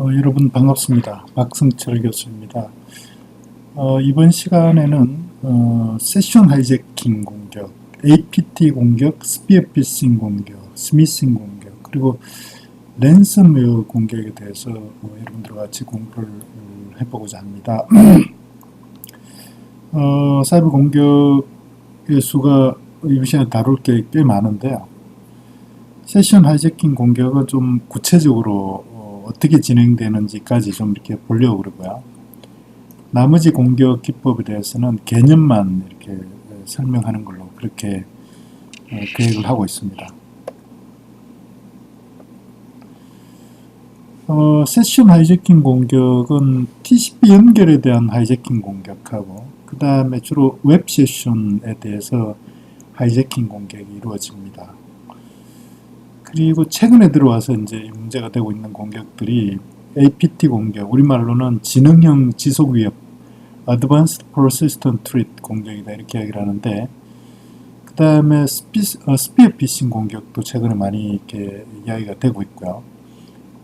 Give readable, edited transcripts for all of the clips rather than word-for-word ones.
여러분 반갑습니다. 박승철 교수입니다. 이번 시간에는 세션 하이제킹 공격, APT 공격, 스피어 피싱 공격, 스미싱 공격, 그리고 랜섬웨어 공격에 대해서 여러분들과 같이 공부를 해보고자 합니다. 사이버 공격의 수가 이 시간에 다룰 게 꽤 많은데요. 세션 하이제킹 공격은 좀 구체적으로 어떻게 진행되는지까지 좀 이렇게 보려고 그러고요. 나머지 공격 기법에 대해서는 개념만 이렇게 설명하는 걸로 그렇게 계획을 하고 있습니다. 세션 하이제킹 공격은 TCP 연결에 대한 하이제킹 공격하고 그 다음에 주로 웹 세션에 대해서 하이제킹 공격이 이루어집니다. 그리고 최근에 들어와서 이제 문제가 되고 있는 공격들이 APT 공격, 우리말로는 지능형 지속 위협, Advanced Persistent Threat 공격이다 이렇게 이야기를 하는데, 그 다음에 스피어 피싱 공격도 최근에 많이 이렇게 이야기가 되고 있고요.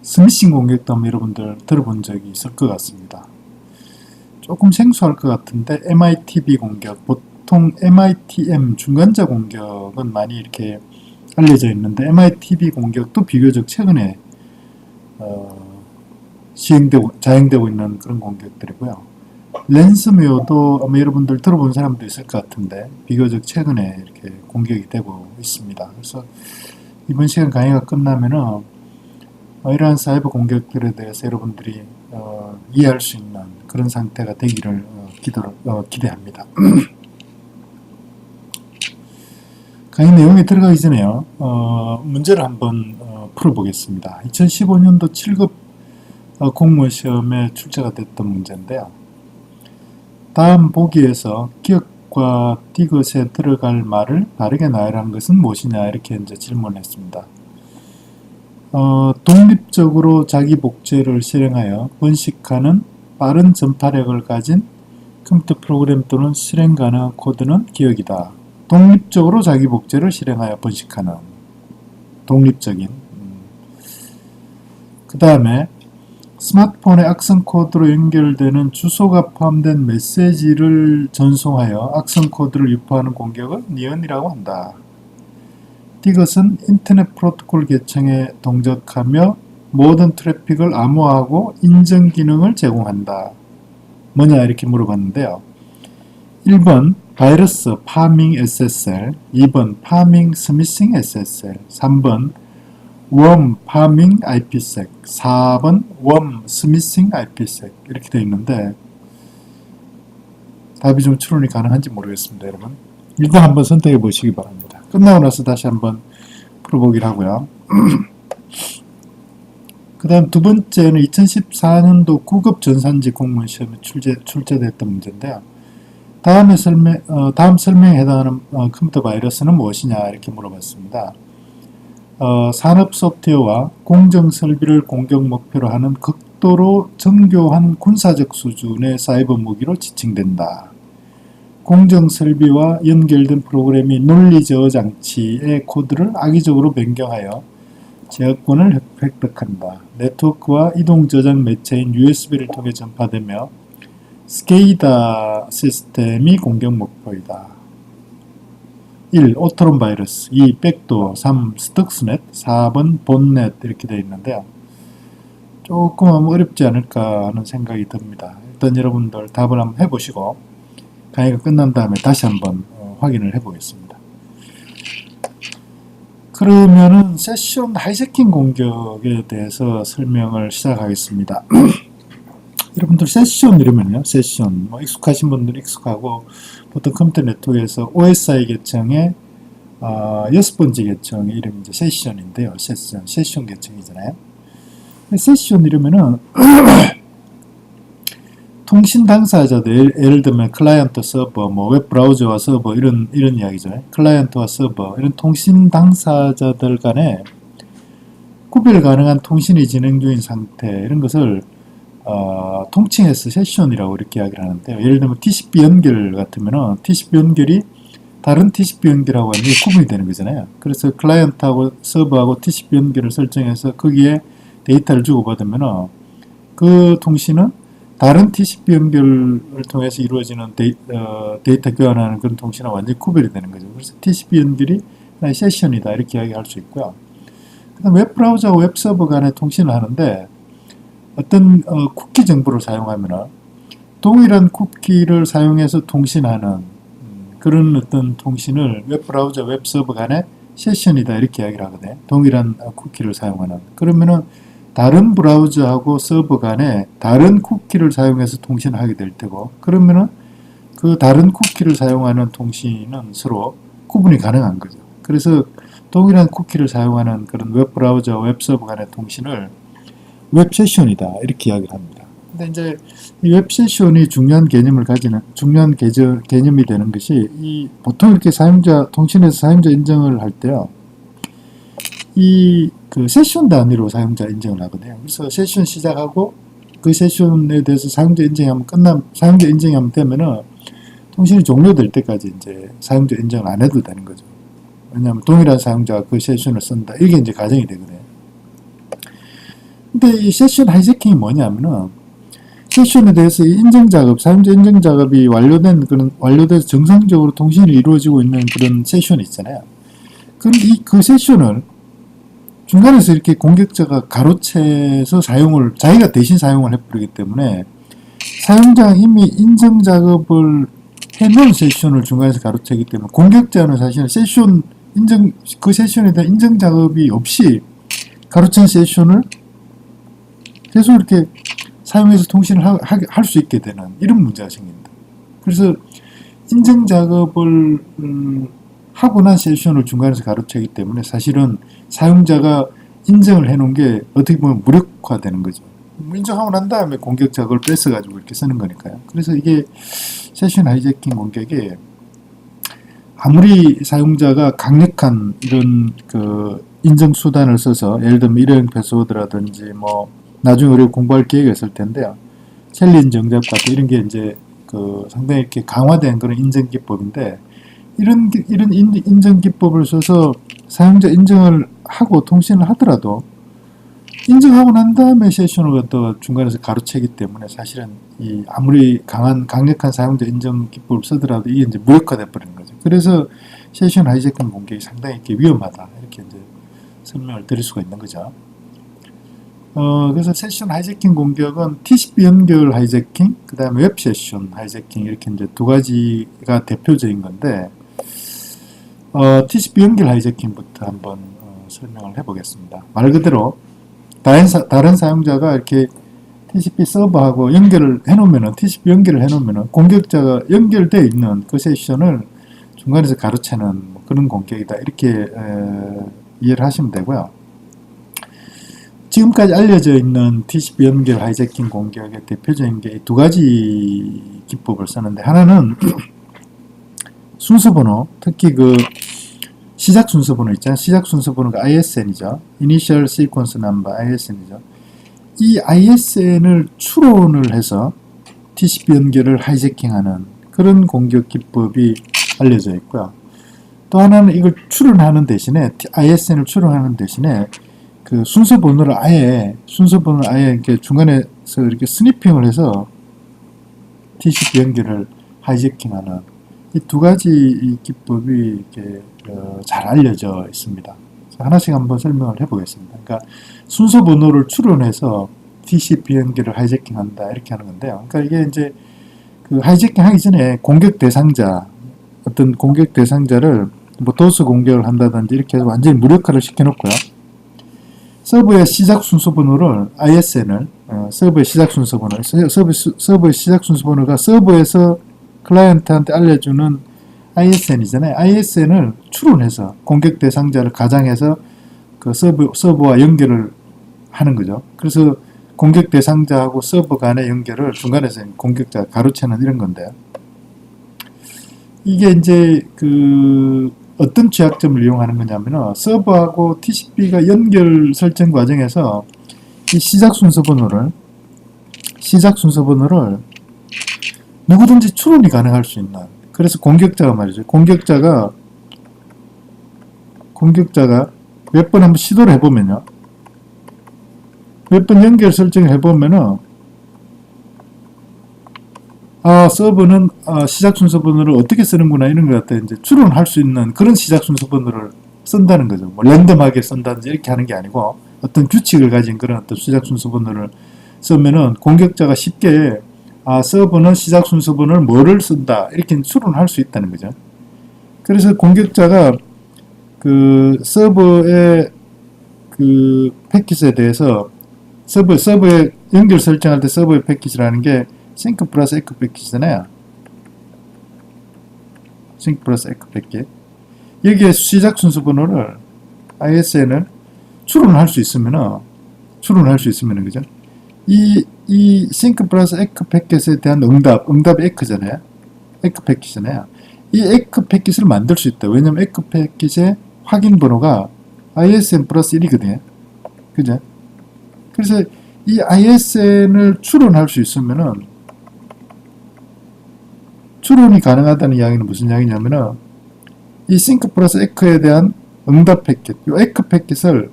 스미싱 공격도 아마 여러분들 들어본 적이 있을 것 같습니다. 조금 생소할 것 같은데 MITB 공격, 보통 MITM 중간자 공격은 많이 이렇게 알려져 있는데 MITB 공격도 비교적 최근에 자행되고 있는 그런 공격들이고요. 랜섬웨어도 아마 여러분들 들어본 사람도 있을 것 같은데 비교적 최근에 이렇게 공격이 되고 있습니다. 그래서 이번 시간 강의가 끝나면은 이러한 사이버 공격들에 대해서 여러분들이 이해할 수 있는 그런 상태가 되기를 기대합니다. 강의 내용에 들어가기 전에요. 문제를 한번 풀어보겠습니다. 2015년도 7급 공무원 시험에 출제가 됐던 문제인데요. 다음 보기에서 기억과 디귿에 들어갈 말을 바르게 나열한 것은 무엇이냐 이렇게 이제 질문했습니다. 독립적으로 자기 복제를 실행하여 번식하는 빠른 전파력을 가진 컴퓨터 프로그램 또는 실행 가능한 코드는 기억이다. 독립적으로 자기 복제를 실행하여 번식하는 독립적인. 그 다음에 스마트폰의 악성 코드로 연결되는 주소가 포함된 메시지를 전송하여 악성 코드를 유포하는 공격을 니언이라고 한다. 디귿은 인터넷 프로토콜 계층에 동적하며 모든 트래픽을 암호화하고 인증 기능을 제공한다. 뭐냐 이렇게 물어봤는데요. 1번 바이러스 파밍 SSL, 2번 파밍 스미싱 SSL, 3번 웜 파밍 IPsec, 4번 웜 스미싱 IPsec 이렇게 되어 있는데 답이 좀 추론이 가능한지 모르겠습니다. 여러분 일단 한번 선택해 보시기 바랍니다. 끝나고 나서 다시 한번 풀어보기를 하고요. 그 다음 두 번째는 2014년도 9급 전산직 공무원 시험에 출제됐던 문제인데요. 다음 설명에 해당하는 컴퓨터 바이러스는 무엇이냐 이렇게 물어봤습니다. 산업 소프트웨어와 공정 설비를 공격 목표로 하는 극도로 정교한 군사적 수준의 사이버 무기로 지칭된다. 공정 설비와 연결된 프로그램이 논리 제어 장치의 코드를 악의적으로 변경하여 제어권을 획득한다. 네트워크와 이동 저장 매체인 USB를 통해 전파되며 스케이다 시스템이 공격 목표이다. 1. 오토론 바이러스, 2. 백도어, 3. 스톡스넷, 4번 본넷 이렇게 되어 있는데요. 조금 어렵지 않을까 하는 생각이 듭니다. 일단 여러분들 답을 한번 해보시고 강의가 끝난 다음에 다시 한번 확인을 해보겠습니다. 그러면은 세션 하이제킹 공격에 대해서 설명을 시작하겠습니다. 여러분들 세션 이러면요. 세션 익숙하신 분들은 익숙하고 보통 컴퓨터 네트워크에서 OSI 계층의 6번째 계층의 이름이 이제 세션인데요. 세션 계층이잖아요. 세션 이러면은 통신 당사자들 예를 들면 클라이언트 서버, 웹 브라우저와 서버 이런 이야기죠. 클라이언트와 서버 이런 통신 당사자들 간에 구별 가능한 통신이 진행 중인 상태 이런 것을 통칭해서 세션이라고 이렇게 이야기를 하는데요. 예를 들면 TCP 연결 같으면은 TCP 연결이 다른 TCP 연결하고 완전히 구분이 되는 거잖아요. 그래서 클라이언트하고 서버하고 TCP 연결을 설정해서 거기에 데이터를 주고받으면은 그 통신은 다른 TCP 연결을 통해서 이루어지는 데이터 교환하는 그런 통신은 완전히 구별이 되는 거죠. 그래서 TCP 연결이 하나의 세션이다 이렇게 이야기할 수 있고요. 그다음 웹브라우저와 웹서버 간의 통신을 하는데 어떤 쿠키 정보를 사용하면 동일한 쿠키를 사용해서 통신하는 그런 어떤 통신을 웹브라우저, 웹서버 간의 세션이다 이렇게 이야기를 하거든요. 동일한 쿠키를 사용하는. 그러면은 다른 브라우저하고 서버 간에 다른 쿠키를 사용해서 통신을 하게 될 테고, 그러면은 그 다른 쿠키를 사용하는 통신은 서로 구분이 가능한 거죠. 그래서 동일한 쿠키를 사용하는 그런 웹브라우저, 웹서버 간의 통신을 웹세션이다 이렇게 이야기를 합니다. 근데 이제 이 웹세션이 중요한 개념을 가지는 중요한 개념이 되는 것이 이 보통 이렇게 사용자 통신에서 사용자 인정을 할 때요. 이 그 세션 단위로 사용자 인정을 하거든요. 그래서 세션 시작하고 그 세션에 대해서 사용자 인정이 하면 되면은 통신이 종료될 때까지 이제 사용자 인정을 안 해도 되는 거죠. 왜냐하면 동일한 사용자가 그 세션을 쓴다. 이게 이제 가정이 되거든요. 근데 이 세션 하이제킹이 뭐냐면은 세션에 대해서 이 인증 작업, 사용자 인증 작업이 완료돼서 정상적으로 통신이 이루어지고 있는 그런 세션이 있잖아요. 그런데 그 세션을 중간에서 이렇게 공격자가 가로채서 자기가 대신 사용을 해버리기 때문에 사용자가 이미 인증 작업을 해놓은 세션을 중간에서 가로채기 때문에 공격자는 사실은 그 세션에 대한 인증 작업이 없이 가로챈 세션을 계속 이렇게 사용해서 통신을 할 수 있게 되는 이런 문제가 생깁니다. 그래서 인증 작업을 하고 난 세션을 중간에서 가로채기 때문에 사실은 사용자가 인정을 해놓은 게 어떻게 보면 무력화되는 거죠. 인정하고 난 다음에 공격자가 그걸 뺏어가지고 이렇게 쓰는 거니까요. 그래서 이게 세션 하이제킹 공격이 아무리 사용자가 강력한 이런 그 인증 수단을 써서 예를 들면 일회용 패스워드라든지 뭐 나중에 우리가 공부할 계획이 있을 텐데요. 챌린지 정답 같은 이런 게 이제 그 상당히 이렇게 강화된 그런 인증 기법인데 이런 인증 기법을 써서 사용자 인증을 하고 통신을 하더라도 인증하고 난 다음에 세션을 갖다가 중간에서 가로채기 때문에 사실은 이 아무리 강력한 사용자 인증 기법을 쓰더라도 이게 이제 무력화돼 버리는 거죠. 그래서 세션 하이제킹 공격이 상당히 이렇게 위험하다 이렇게 이제 설명을 드릴 수가 있는 거죠. 그래서 세션 하이제킹 공격은 TCP 연결 하이제킹, 그 다음에 웹 세션 하이제킹 이렇게 이제 두 가지가 대표적인 건데, TCP 연결 하이제킹부터 한번 설명을 해보겠습니다. 말 그대로 다른 사용자가 이렇게 TCP 서버하고 연결을 해놓으면은 TCP 연결을 해놓으면은 공격자가 연결되어 있는 그 세션을 중간에서 가로채는 그런 공격이다 이렇게 이해를 하시면 되고요. 지금까지 알려져 있는 TCP 연결 하이제킹 공격의 대표적인 게 두 가지 기법을 쓰는데, 하나는 순서번호, 특히 그 시작 순서번호 있잖아요. 시작 순서번호가 ISN이죠. Initial Sequence Number, ISN이죠. 이 ISN을 추론을 해서 TCP 연결을 하이제킹하는 그런 공격 기법이 알려져 있고요. 또 하나는 이걸 추론하는 대신에, ISN을 추론하는 대신에 그 순서번호를 아예 이렇게 중간에서 이렇게 스니핑을 해서 TCP 연결을 하이제킹하는 이 두 가지 기법이 이렇게 잘 알려져 있습니다. 하나씩 한번 설명을 해보겠습니다. 그러니까 순서번호를 추론해서 TCP 연결을 하이제킹한다 이렇게 하는 건데요. 그러니까 이게 이제 그 하이제킹 하기 전에 어떤 공격 대상자를 뭐 도스 공격을 한다든지 이렇게 해서 완전히 무력화를 시켜놓고요. 서버의 시작 순서번호를 ISN을 서버의 시작 순서번호가 서버에서 클라이언트한테 알려주는 ISN이잖아요. ISN을 추론해서 공격 대상자를 가장해서 그 서버와 연결을 하는 거죠. 그래서 공격 대상자하고 서버 간의 연결을 중간에서 공격자가 가로채는 이런 건데요. 이게 이제 그 어떤 취약점을 이용하는 거냐면 서버하고 TCP가 연결 설정 과정에서 이 시작 순서번호를 누구든지 추론이 가능할 수 있는, 그래서 공격자가 말이죠. 공격자가 몇 번 한번 시도를 해보면요. 몇 번 연결 설정을 해보면은 서버는 시작 순서 번호를 어떻게 쓰는구나 이런 것 갖다 이제 추론할 수 있는 그런 시작 순서 번호를 쓴다는 거죠. 뭐 랜덤하게 쓴다든지 이렇게 하는 게 아니고 어떤 규칙을 가진 그런 어떤 시작 순서 번호를 쓰면은 공격자가 쉽게 서버는 시작 순서 번호를 뭐를 쓴다 이렇게 추론할 수 있다는 거죠. 그래서 공격자가 그 서버의 그 패킷에 대해서 서버에 연결 설정할 때 서버의 패킷이라는 게 싱크 플러스 에크 패킷이잖아요. 싱크 플러스 에크 패킷. 여기에 시작 순서 번호를 ISN을 추론할 수 있으면은 그죠? 이 싱크 플러스 에크 패킷에 대한 응답이 에크잖아요. 에크 패킷이잖아요. 이 에크 패킷을 만들 수 있다. 왜냐면 에크 패킷의 확인 번호가 ISN 플러스 1이거든요. 그죠? 그래서 이 ISN을 추론할 수 있으면은 추론이 가능하다는 이야기는 무슨 이야기냐면은 이 싱크 플러스 에크에 대한 응답 패킷, 이 에크 패킷을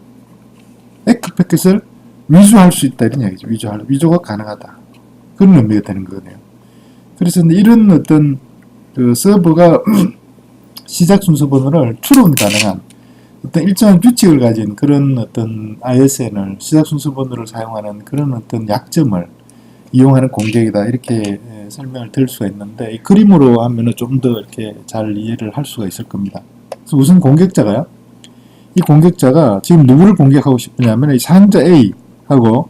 위조할 수 있다 이런 이야기죠. 위조가 가능하다. 그런 의미가 되는 거네요. 그래서 이런 어떤 그 서버가 시작 순서 번호를 추론 가능한 어떤 일정한 규칙을 가진 그런 어떤 ISN을 시작 순서 번호를 사용하는 그런 어떤 약점을 이용하는 공격이다 이렇게 설명을 드릴 수가 있는데 이 그림으로 하면은 좀 더 이렇게 잘 이해를 할 수가 있을 겁니다. 그래서 우선 공격자가요. 이 공격자가 지금 누구를 공격하고 싶으냐면 이 사용자 A하고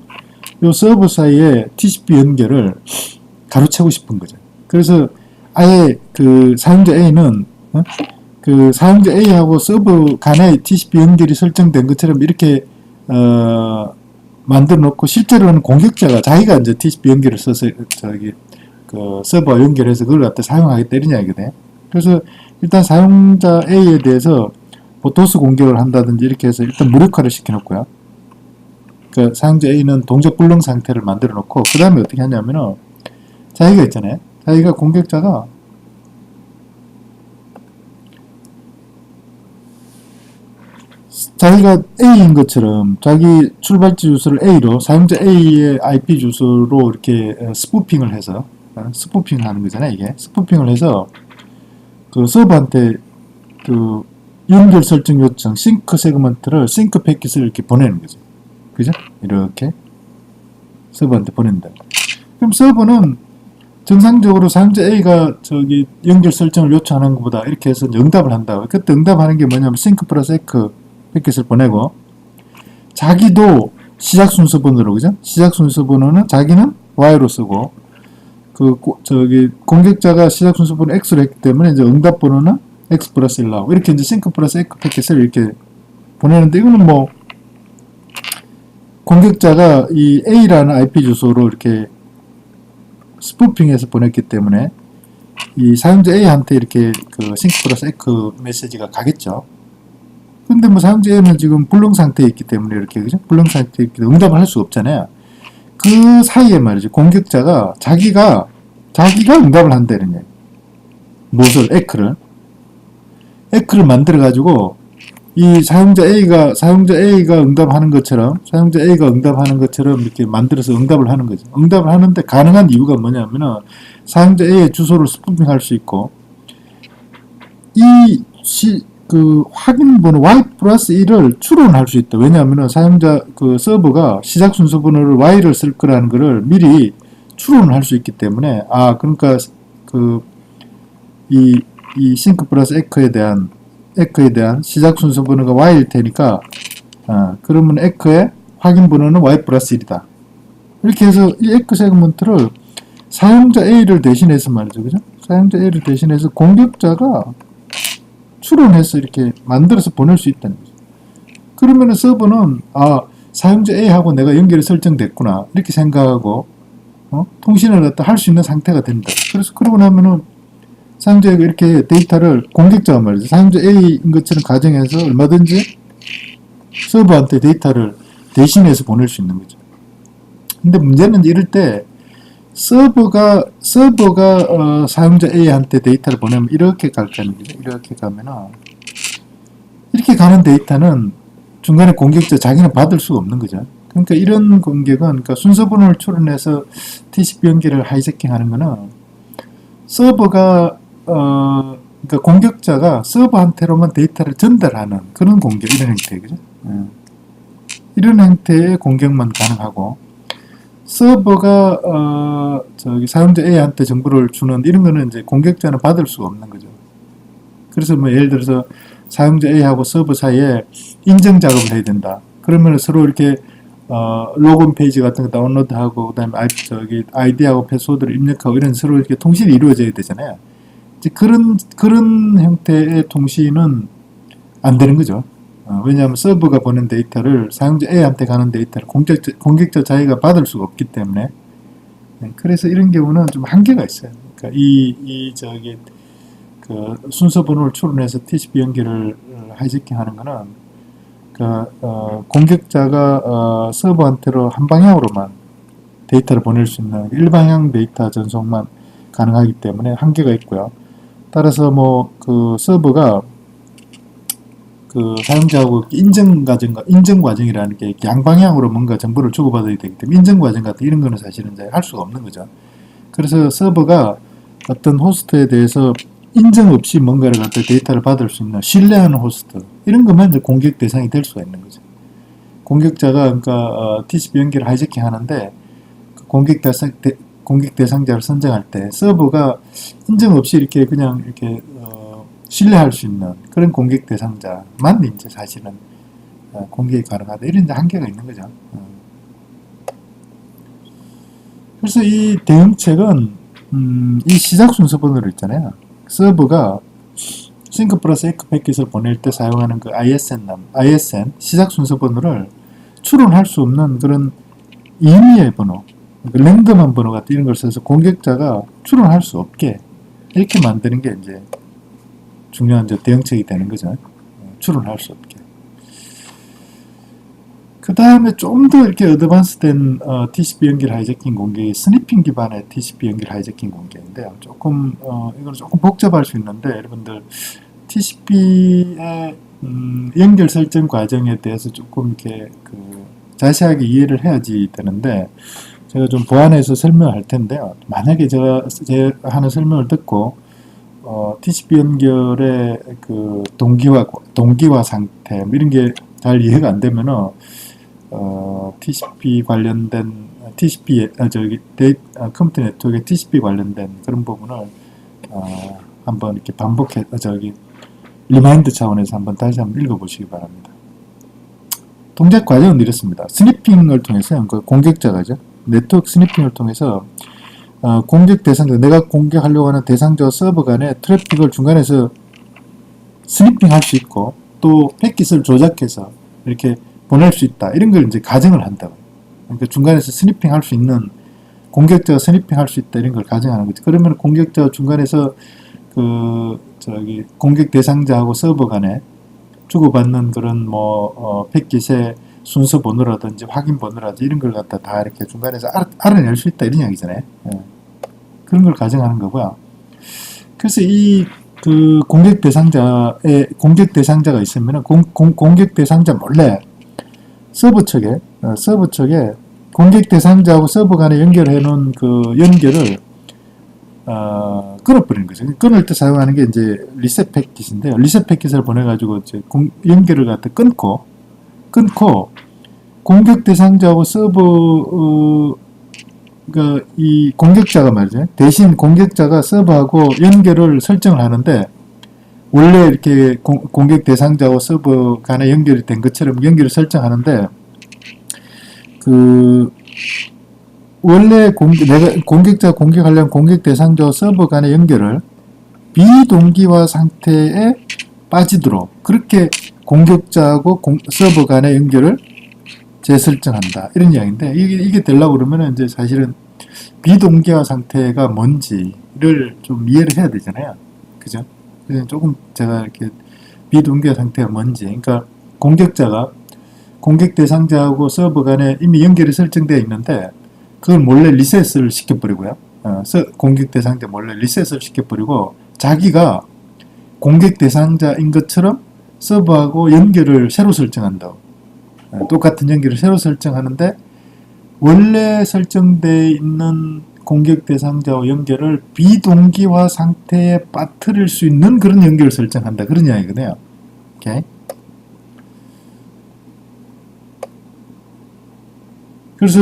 이 서버 사이에 TCP 연결을 가로채고 싶은 거죠. 그래서 아예 그 사용자 A는 그 사용자 A하고 서버 간의 TCP 연결이 설정된 것처럼 이렇게 만들어 놓고 실제로는 공격자가 자기가 이제 TCP 연결을 써서 그 서버와 연결해서 그걸 갖다 사용하겠다 이런 이야기거든요. 그래서 일단 사용자 A에 대해서 뭐 도스 공격을 한다든지 이렇게 해서 일단 무력화를 시켜놓고요. 그 사용자 A는 동작 불능 상태를 만들어 놓고 그 다음에 어떻게 하냐면은 자기가 있잖아요. 자기가 공격자가 자기가 A인 것처럼 자기 출발지 주소를 A로 사용자 A의 IP 주소로 이렇게 스푸핑을 해서 스푸핑 하는 거잖아요. 이게 스푸핑을 해서 그 서버한테 그 연결 설정 요청 싱크 세그먼트를 싱크 패킷을 이렇게 보내는 거죠. 그죠? 이렇게 서버한테 보낸다. 그럼 서버는 정상적으로 사용자 A가 저기 연결 설정을 요청하는 것보다 이렇게 해서 응답을 한다. 그때 응답하는 게 뭐냐면 싱크 플러스 에크 패킷을 보내고 자기도 시작 순서 번호로 그죠? 시작 순서 번호는 자기는 Y로 쓰고 그 저기 공격자가 시작 순서 번호 X로 했기 때문에 이제 응답 번호는 X 플러스 1 나오고 이렇게 이제 싱크 플러스 에크 패킷을 이렇게 보내는데 이거는 뭐 공격자가 이 A라는 IP 주소로 이렇게 스푸핑해서 보냈기 때문에 이 사용자 A한테 이렇게 그 싱크 플러스 에크 메시지가 가겠죠. 근데 뭐 사용자 A는 지금 불능 상태에 있기 때문에 이렇게 그죠? 불능 상태에 있기 때문에 응답을 할 수가 없잖아요. 그 사이에 말이죠. 공격자가 자기가 응답을 한다는 얘기. 무엇을? 에크를 만들어 가지고 이 사용자 A가 응답하는 것처럼 이렇게 만들어서 응답을 하는 거죠. 응답을 하는데 가능한 이유가 뭐냐면은 사용자 A의 주소를 스푸핑할 수 있고 그 확인 번호 Y 플러스 1을 추론할 수 있다. 왜냐하면은 사용자 그 서버가 시작 순서 번호를 Y를 쓸 거라는 거를 미리 추론을 할 수 있기 때문에 그러니까 이 싱크 플러스 에크에 대한 시작 순서 번호가 Y일 테니까 그러면 에크의 확인 번호는 Y 플러스 1이다. 이렇게 해서 이 에크 세그먼트를 사용자 A를 대신해서 말이죠. 그죠? 사용자 A를 대신해서 공격자가 추론해서 이렇게 만들어서 보낼 수 있다는 거죠. 그러면은 서버는 사용자 A하고 내가 연결이 설정됐구나 이렇게 생각하고 통신을 갖다 할 수 있는 상태가 된다. 그래서 그러고 나면은 사용자 A가 이렇게 데이터를 공격자가 말이죠. 사용자 A인 것처럼 가정해서 얼마든지 서버한테 데이터를 대신해서 보낼 수 있는 거죠. 근데 문제는 이럴 때 서버가 사용자 A한테 데이터를 보내면 이렇게 갈 거는 거죠. 이렇게 가면은 이렇게 가는 데이터는 중간에 공격자 자기는 받을 수가 없는 거죠. 그러니까 이런 공격은 순서 번호를 추론해서 TCP 연결을 하이제킹하는 거는 서버가 그러니까 공격자가 서버한테로만 데이터를 전달하는 그런 공격, 이런 형태, 그죠? 이런 형태의 공격만 가능하고, 서버가 사용자 A한테 정보를 주는 이런 거는 이제 공격자는 받을 수가 없는 거죠. 그래서 뭐 예를 들어서 사용자 A하고 서버 사이에 인증 작업을 해야 된다. 그러면 서로 이렇게 로그인 페이지 같은 거 다운로드하고, 그 다음에 아이디하고 패스워드를 입력하고, 이런 서로 이렇게 통신이 이루어져야 되잖아요. 이제 그런 형태의 통신은 안 되는 거죠. 왜냐하면 서버가 보낸 데이터를 사용자 A한테 가는 데이터를 공격자 자기가 받을 수가 없기 때문에. 그래서 이런 경우는 좀 한계가 있어요. 그러니까 그 순서 번호를 추론해서 TCP 연결을 하이제킹하는 거는 공격자가 서버한테로 한 방향으로만 데이터를 보낼 수 있는 일방향 데이터 전송만 가능하기 때문에 한계가 있고요. 따라서 뭐 그 서버가 그 사용자하고 인증 과정이라는 게 양방향으로 뭔가 정보를 주고받아야 되기 때문에 인증 과정 같은 이런 거는 사실은 이제 할 수가 없는 거죠. 그래서 서버가 어떤 호스트에 대해서 인증 없이 뭔가를 갖다 데이터를 받을 수 있는 신뢰하는 호스트, 이런 것만 이제 공격 대상이 될 수가 있는 거죠. 공격자가 그러니까 TCP 연결을 하이제킹 하는데 그 공격 대상자를 선정할 때 서버가 인증 없이 이렇게 그냥 이렇게 신뢰할 수 있는 그런 공격 대상자만 이제 사실은 공격이 가능하다, 이런 이제 한계가 있는 거죠. 그래서 이 대응책은 이 시작 순서 번호를 있잖아요. 서버가 싱크 플러스 에크 패킷을 보낼 때 사용하는 그 ISN 시작 순서 번호를 추론할 수 없는 그런 임의의 번호, 랜덤한 번호 같은 이런 걸 써서 공격자가 추론할 수 없게 이렇게 만드는 게 이제 중요한 대응책이 되는 거죠. 추론할 수 없게. 그 다음에 좀 더 이렇게 어드밴스된 TCP 연결 하이제킹 공격이 스니핑 기반의 TCP 연결 하이제킹 공격인데요. 조금 이건 조금 복잡할 수 있는데, 여러분들 TCP의 연결 설정 과정에 대해서 조금 이렇게 자세하게 이해를 해야지 되는데, 제가 좀 보완해서 설명할 텐데요. 만약에 제가 하는 설명을 듣고 TCP 연결의 그 동기화 상태 이런 게 잘 이해가 안 되면은 TCP 관련된 컴퓨터 네트워크의 TCP 관련된 그런 부분을 한번 이렇게 리마인드 차원에서 다시 한번 읽어보시기 바랍니다. 동작 과정은 이렇습니다. 스니핑을 통해서 공격자가죠. 네트워크 스니핑을 통해서 공격 대상자, 내가 공격하려고 하는 대상자와 서버 간의 트래픽을 중간에서 스니핑 할 수 있고, 또 패킷을 조작해서 이렇게 보낼 수 있다, 이런 걸 이제 가정을 한다고. 그러니까 중간에서 스니핑 할 수 있는, 공격자가 스니핑 할 수 있다, 이런 걸 가정하는 거죠. 그러면 공격자가 중간에서 공격 대상자하고 서버 간에 주고받는 그런 패킷의 순서 번호라든지 확인 번호라든지 이런 걸 갖다 다 이렇게 중간에서 알아낼 수 있다, 이런 이야기잖아요. 그런 걸 가정하는 거고요. 그래서 공격 대상자가 있으면 공격 대상자 몰래 서버 측에 공격 대상자하고 서버 간에 연결해 놓은 그 연결을 끊어버리는 거죠. 끊을 때 사용하는 게 이제 리셋 패킷인데요. 리셋 패킷을 보내가지고 이제 연결을 갖다 끊고 공격 대상자하고 서버 이 공격자가 말이죠. 대신 공격자가 서버하고 연결을 설정을 하는데, 원래 이렇게 공격 대상자와 서버 간에 연결이 된 것처럼 연결을 설정하는데, 원래 내가 공격자가 공격하려면 공격 대상자와 서버 간의 연결을 비동기화 상태에 빠지도록 그렇게 공격자하고 서버 간의 연결을 재설정한다, 이런 이야기인데, 이게 되려고 그러면 이제 사실은 비동기화 상태가 뭔지를 좀 이해를 해야 되잖아요. 그죠? 그래서 조금 제가 이렇게 비동기화 상태가 뭔지, 그러니까 공격자가 공격 대상자하고 서버 간에 이미 연결이 설정되어 있는데, 그걸 몰래 리셋을 시켜버리고요. 공격 대상자 몰래 리셋을 시켜버리고, 자기가 공격 대상자인 것처럼 서버하고 연결을 새로 설정한다고. 똑같은 연결을 새로 설정하는데, 원래 설정되어 있는 공격 대상자와 연결을 비동기화 상태에 빠뜨릴 수 있는 그런 연결을 설정한다. 그런 이야기거든요. 오케이. 그래서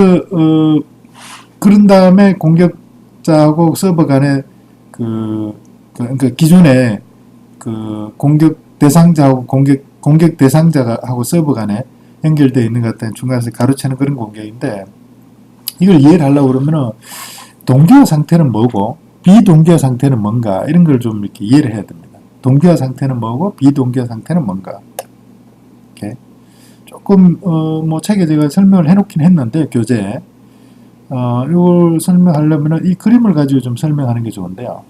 그런 다음에 공격자하고 서버 간에 그러니까 기존에 그 공격 대상자하고 공격 대상자하고 서버 간에 연결되어 있는 것 같은 중간에서 가로채는 그런 공격인데, 이걸 이해를 하려고 그러면은 동기화 상태는 뭐고 비동기화 상태는 뭔가, 이런 걸 좀 이렇게 이해를 해야 됩니다. 동기화 상태는 뭐고 비동기화 상태는 뭔가. 이렇게 조금 뭐 책에 제가 설명을 해놓긴 했는데, 교재에 이걸 설명하려면 이 그림을 가지고 좀 설명하는 게 좋은데요.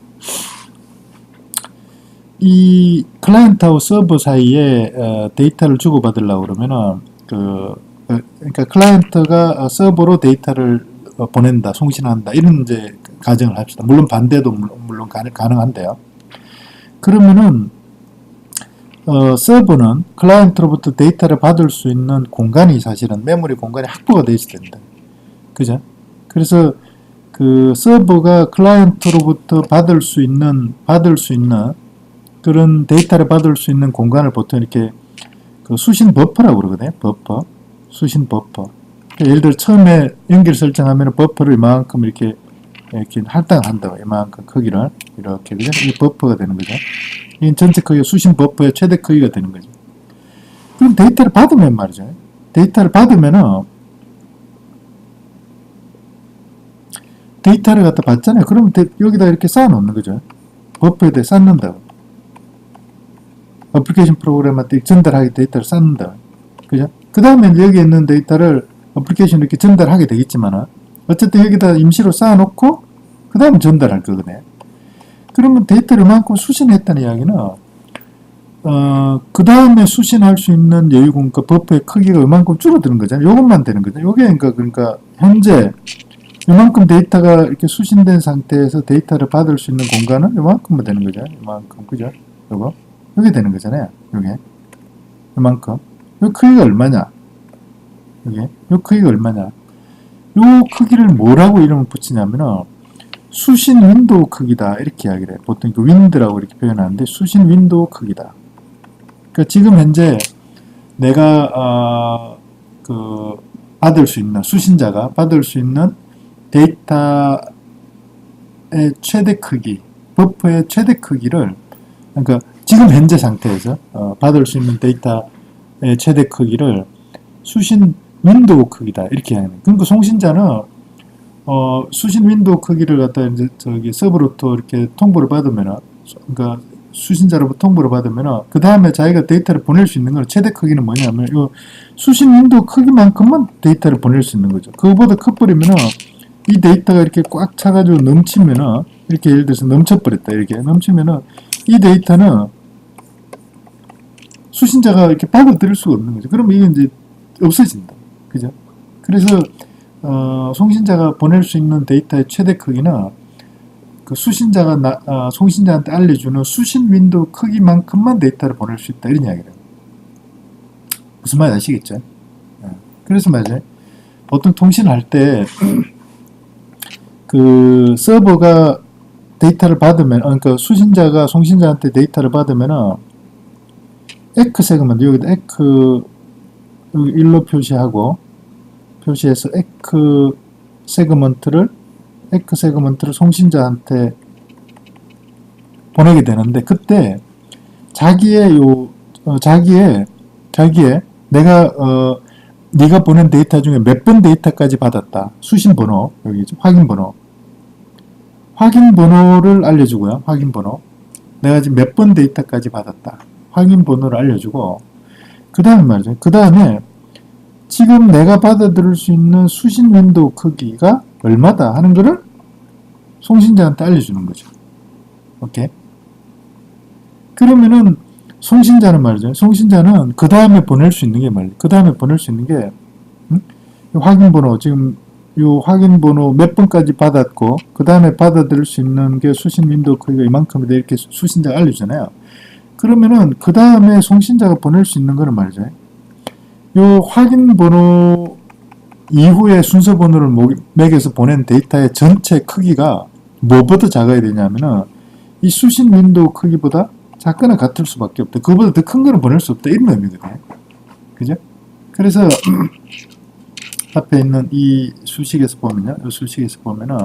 이 클라이언트하고 서버 사이에 데이터를 주고받으려고 그러면은 그러니까 클라이언트가 서버로 데이터를 보낸다, 송신한다, 이런 이제 가정을 합시다. 물론 반대도 물론 가능한데요. 그러면은 서버는 클라이언트로부터 데이터를 받을 수 있는 공간이 사실은 메모리 공간이 확보가 되어 있어야 된다. 그죠? 그래서 그 서버가 클라이언트로부터 받을 수 있는 그런 데이터를 받을 수 있는 공간을 보통 이렇게 그 수신 버퍼라고 그러거든요. 버퍼. 수신 버퍼. 예를 들어 처음에 연결 설정하면 버퍼를 이만큼 이렇게 할당한다. 이만큼 크기를 이렇게, 그죠? 이 버퍼가 되는 거죠. 이 전체 크기가 수신 버퍼의 최대 크기가 되는 거죠. 그럼 데이터를 받으면 말이죠. 데이터를 받으면은 데이터를 갖다 받잖아요. 그러면 여기다 이렇게 쌓아놓는 거죠. 버퍼에 대해 쌓는다고. 어플리케이션 프로그램한테 전달하게 데이터를 쌓는다. 그죠? 그 다음에 여기 있는 데이터를 어플리케이션에 이렇게 전달하게 되겠지만, 어쨌든 여기다 임시로 쌓아놓고, 그 다음에 전달할 거거든요. 그러면 데이터를 이만큼 수신했다는 이야기는, 그 다음에 수신할 수 있는 여유 공간, 버퍼의 크기가 이만큼 줄어드는 거잖아요. 이것만 되는 거죠. 요게 그러니까, 현재, 이만큼 데이터가 이렇게 수신된 상태에서 데이터를 받을 수 있는 공간은 이만큼만 되는 거죠. 이만큼, 그죠? 요거. 이게 되는 거잖아요. 요게. 이만큼. 요 크기가 얼마냐? 요게. 요 크기가 얼마냐? 요 크기를 뭐라고 이름을 붙이냐면은, 수신 윈도우 크기다. 이렇게 이야기를 해요. 보통 그 윈드라고 이렇게 표현하는데, 수신 윈도우 크기다. 그러니까 지금 현재 내가, 받을 수 있는, 수신자가 받을 수 있는 데이터의 최대 크기, 버퍼의 최대 크기를, 그러니까 지금 현재 상태에서 받을 수 있는 데이터의 최대 크기를 수신 윈도우 크기다, 이렇게 하는 거예요. 그러니까 송신자는 수신 윈도우 크기를 갖다 이제 서버로부터 이렇게 통보를 받으면은, 그러니까 수신자로부터 통보를 받으면은, 그 다음에 자기가 데이터를 보낼 수 있는 건 최대 크기는 뭐냐면, 이 수신 윈도우 크기만큼만 데이터를 보낼 수 있는 거죠. 그거보다 커버리면은 이 데이터가 이렇게 꽉 차가지고 넘치면은, 이렇게 예를 들어서 넘쳐버렸다, 이렇게 넘치면은 이 데이터는 수신자가 이렇게 받아들일 수가 없는 거죠. 그러면 이게 이제 없어진다. 그죠? 그래서, 송신자가 보낼 수 있는 데이터의 최대 크기는 그 수신자가, 송신자한테 알려주는 수신 윈도우 크기만큼만 데이터를 보낼 수 있다. 이런 이야기를 해요. 무슨 말인지 아시겠죠? 그래서 말이죠. 보통 통신할 때, 그 서버가 데이터를 받으면, 그러니까 수신자가 송신자한테 데이터를 받으면은, 에크 세그먼트, 여기다 에크, 여기 1로 표시해서 에크 세그먼트를 송신자한테 보내게 되는데, 그때 자기의 내가 네가 보낸 데이터 중에 몇 번 데이터까지 받았다. 수신 번호, 여기 확인 번호를 알려주고요. 확인 번호. 내가 지금 몇 번 데이터까지 받았다. 확인 번호를 알려주고, 그 다음에 말이죠. 그 다음에 지금 내가 받아들일 수 있는 수신 윈도우 크기가 얼마다 하는 거를 송신자한테 알려주는 거죠. 오케이? 그러면은 송신자는 말이죠. 송신자는 그 다음에 보낼 수 있는 게 말이죠. 그 다음에 보낼 수 있는 게 확인 번호, 지금 이 확인 번호 몇 번까지 받았고, 그 다음에 받아들일 수 있는 게 수신 윈도우 크기가 이만큼이다, 이렇게 수신자가 알려주잖아요. 그러면은 그 다음에 송신자가 보낼 수 있는 거는 말이죠. 요 확인 번호에 이후에 순서 번호를 매겨서 보낸 데이터의 전체 크기가 뭐보다 작아야 되냐면은 이 수신 윈도우 크기보다 작거나 같을 수밖에 없다. 그거보다 더 큰 거는 보낼 수 없다. 이런 의미거든요. 그죠? 그래서 앞에 있는 이 수식에서 보면요. 이 수식에서 보면은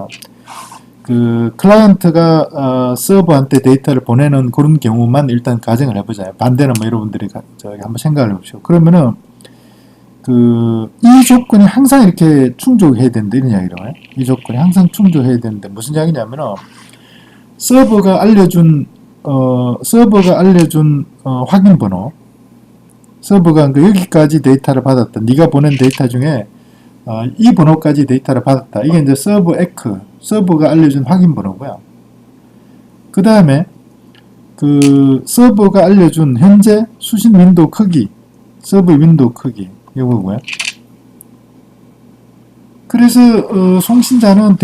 그 클라이언트가 서버한테 데이터를 보내는 그런 경우만 일단 가정을 해보자요. 반대는 뭐 여러분들이 저기 한번 생각을 해보시오. 그러면은 이 조건이 항상 이렇게 충족해야 된다 이런 이야기라고요. 이 조건이 항상 충족해야 되는데 무슨 이야기냐면은 서버가 알려준 확인 번호, 서버가 여기까지 데이터를 받았다. 네가 보낸 데이터 중에 이 번호까지 데이터를 받았다. 이게 이제 서버가 알려준 확인 번호고요. 그 다음에 그 서버가 알려준 현재 수신 윈도우 크기, 서버 윈도우 크기 이거고요. 그래서 송신자는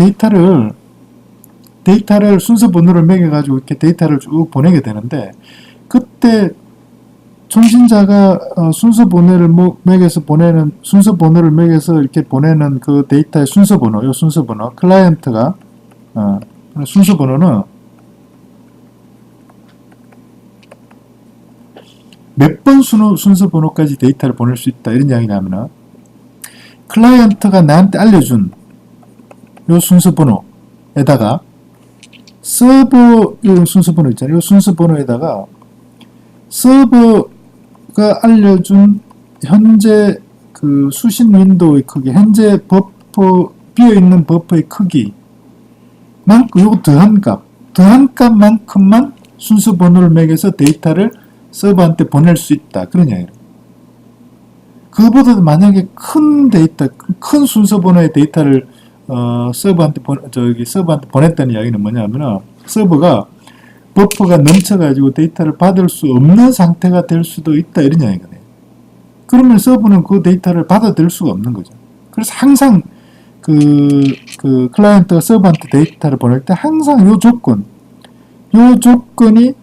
데이터를 순서 번호를 매겨가지고 이렇게 데이터를 쭉 보내게 되는데 그때 송신자가 순서 번호를 매겨서 이렇게 보내는 그 데이터의 순서 번호, 이 순서 번호, 클라이언트가 순서 번호는 몇 번 순서 번호까지 데이터를 보낼 수 있다 이런 이야기냐면은 클라이언트가 나한테 알려준 이 순서 번호에다가 서버 이 순서 번호 있잖아요. 이 순서 번호에다가 서버가 알려준 현재 그 수신 윈도우의 크기, 현재 비어있는 버퍼의 크기만큼 요거 더한 값만큼만 순서 번호를 매겨서 데이터를 서버한테 보낼 수 있다. 그런 이야기예요. 그거보다도 만약에 큰 순서 번호의 데이터를 서버한테 보냈다는 이야기는 뭐냐면은 서버가 버퍼가 넘쳐가지고 데이터를 받을 수 없는 상태가 될 수도 있다 이런 이야기거든요. 그러면 서버는 그 데이터를 받아들일 수가 없는 거죠. 그래서 항상 그 클라이언트가 서버한테 데이터를 보낼 때 항상 요 조건이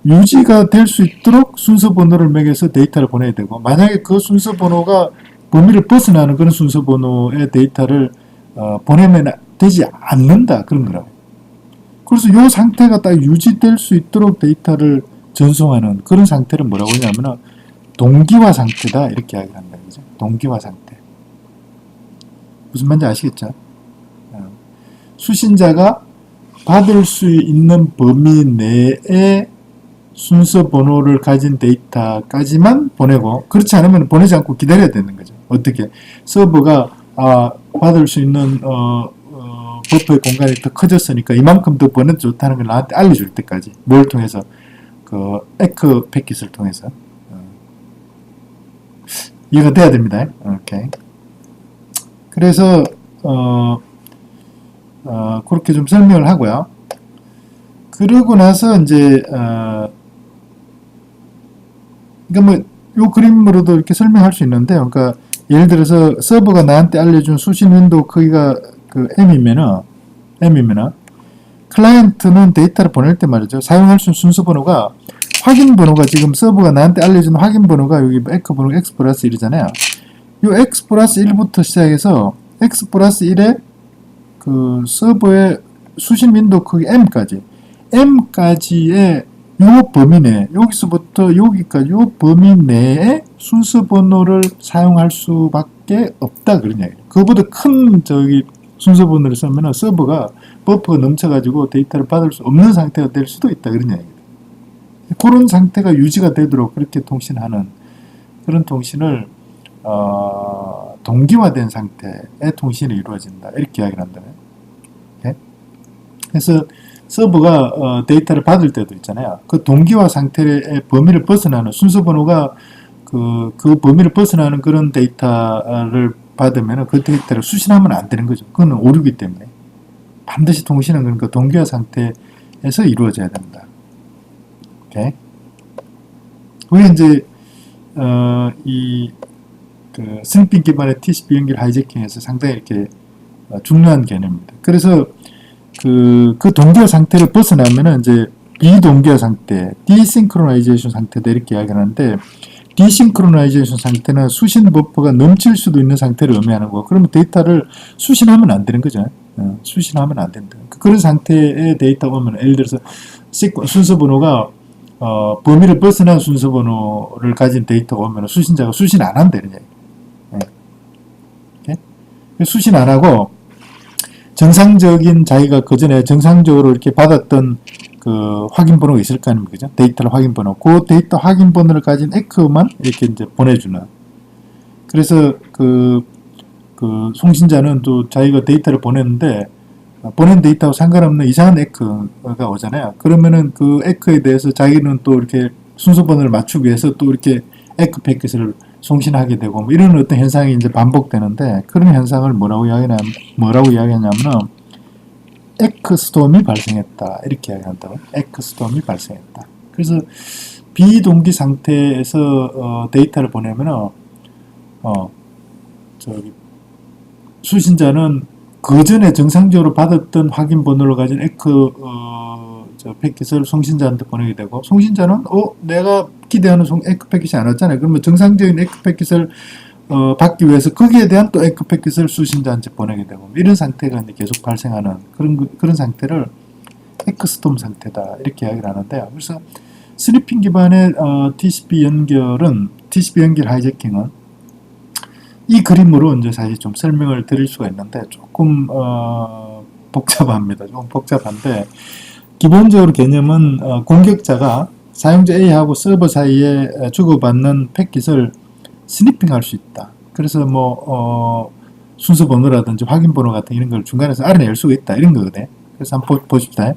유지가 될 수 있도록 순서 번호를 매겨서 데이터를 보내야 되고 만약에 그 순서 번호가 범위를 벗어나는 그런 순서 번호의 데이터를 보내면 되지 않는다 그런 거라고. 그래서 이 상태가 딱 유지될 수 있도록 데이터를 전송하는 그런 상태를 뭐라고 하냐면은 동기화 상태다 이렇게 이야기한다. 그죠? 동기화 상태. 무슨 말인지 아시겠죠? 수신자가 받을 수 있는 범위 내에 순서 번호를 가진 데이터까지만 보내고 그렇지 않으면 보내지 않고 기다려야 되는 거죠. 어떻게? 서버가 받을 수 있는 버퍼의 공간이 더 커졌으니까 이만큼 더 보내도 좋다는 걸 나한테 알려줄 때까지 뭘 통해서? 그 에크 패킷을 통해서 이해가 돼야 됩니다. 오케이. 그래서 그렇게 좀 설명을 하고요. 그러고 나서 이제 그러니까 요 그림으로도 이렇게 설명할 수 있는데, 그러니까 예를 들어서 서버가 나한테 알려준 수신 윈도우 크기가 그 M이면은 클라이언트는 데이터를 보낼 때 말이죠. 사용할 수 있는 순서 번호가 확인 번호가 지금 서버가 나한테 알려준 확인 번호가 여기 에크 번호 X 플러스 1이잖아요. 요 X 플러스 1부터 시작해서 X 플러스 1에 그 서버의 수신 윈도우 크기 M까지의 요 범위 내, 여기서부터 여기까지 요 범위 내에 순서 번호를 사용할 수밖에 없다 그런 이야기예요. 그거보다 큰 순서 번호를 쓰면은 서버가 버퍼가 넘쳐가지고 데이터를 받을 수 없는 상태가 될 수도 있다 그런 이야기예요. 그런 상태가 유지가 되도록 그렇게 통신하는 그런 통신을 동기화된 상태의 통신이 이루어진다 이렇게 이야기를 한다면. 네? 그래서 서버가 데이터를 받을 때도 있잖아요. 그 동기화 상태의 범위를 벗어나는 순서 번호가 그 범위를 벗어나는 그런 데이터를 받으면 그 데이터를 수신하면 안 되는 거죠. 그건 오류기 때문에 반드시 통신은 그러니까 동기화 상태에서 이루어져야 된다. 오케이. 그게 이제 그 스니핑 기반의 TCP 연결 하이제킹에서 상당히 이렇게 중요한 개념입니다. 그래서 그 동기화 상태를 벗어나면은 이제 비동기화 상태, 디싱크로나이제이션 상태다 이렇게 이야기하는데 디싱크로나이제이션 상태는 수신 버퍼가 넘칠 수도 있는 상태를 의미하는 거고, 그러면 데이터를 수신하면 안 되는 거죠. 수신하면 안 된다. 그런 상태의 데이터가 오면, 예를 들어서 순서 번호가 범위를 벗어난 순서 번호를 가진 데이터가 오면 수신자가 수신 안 한다는 얘기. 수신 안 하고 정상적인, 자기가 그 전에 정상적으로 이렇게 받았던 그 확인 번호가 있을 거 아닙니까? 그죠? 데이터를 확인 번호. 그 데이터 확인 번호를 가진 에크만 이렇게 이제 보내주는. 그래서 그 송신자는 또 자기가 데이터를 보냈는데, 보낸 데이터하고 상관없는 이상한 에크가 오잖아요. 그러면은 그 에크에 대해서 자기는 또 이렇게 순서 번호를 맞추기 위해서 또 이렇게 에크 패킷을 송신하게 되고, 뭐 이런 어떤 현상이 이제 반복되는데, 그런 현상을 뭐라고 이야기하냐면은 에크스톰이 발생했다, 이렇게 이야기한다고. 에크스톰이 발생했다. 그래서 비동기 상태에서 데이터를 보내면은 수신자는 그 전에 정상적으로 받았던 확인 번호를 가진 에크 패킷을 송신자한테 보내게 되고, 송신자는 내가 기대하는 에크 패킷이 안 왔잖아요. 그러면 정상적인 에크 패킷을 받기 위해서 거기에 대한 또 에크 패킷을 수신자한테 보내게 되고, 이런 상태가 이제 계속 발생하는 그런 상태를 에크스톰 상태다, 이렇게 이야기를 하는데요. 그래서 스니핑 기반의 TCP 연결 하이제킹은 이 그림으로 이제 사실 좀 설명을 드릴 수가 있는데, 조금 복잡합니다. 조금 복잡한데, 기본적으로 개념은 공격자가 사용자 A하고 서버 사이에 주고받는 패킷을 스니핑할 수 있다. 그래서 뭐 순서 번호라든지 확인 번호 같은 이런 걸 중간에서 알아낼 수가 있다, 이런 거거든요. 그래서 한번 보십시다.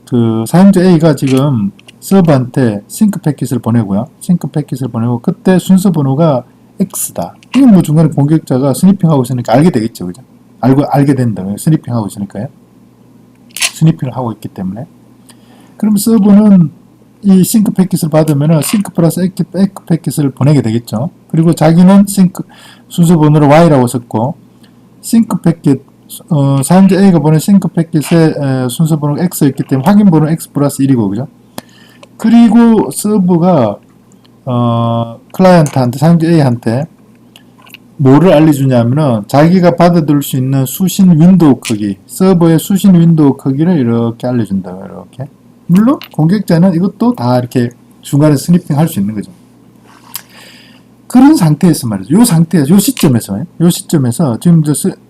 그 사용자 A가 지금 서버한테 싱크 패킷을 보내고요. 싱크 패킷을 보내고, 그때 순서 번호가 X다. 이건 뭐 중간에 공격자가 스니핑하고 있으니까 알게 되겠죠, 그죠? 알게 된다. 스니핑하고 있으니까요. 스니핑을 하고 있기 때문에. 그럼 서버는 이 싱크 패킷을 받으면 싱크 플러스 에크 패킷을 보내게 되겠죠. 그리고 자기는 순서 번호를 Y라고 썼고, 싱크 패킷, 사용자 A가 보낸 싱크 패킷에 순서 번호가 X였기 때문에 확인 번호는 X 플러스 1이고, 그죠? 그리고 서버가 클라이언트한테, 사용자 A한테 뭐를 알려주냐면은 자기가 받아들일 수 있는 수신 윈도우 크기, 서버의 수신 윈도우 크기를 이렇게 알려준다고요. 이렇게. 물론 공격자는 이것도 다 이렇게 중간에 스니핑 할 수 있는 거죠. 그런 상태에서 말이죠. 요 시점에서 지금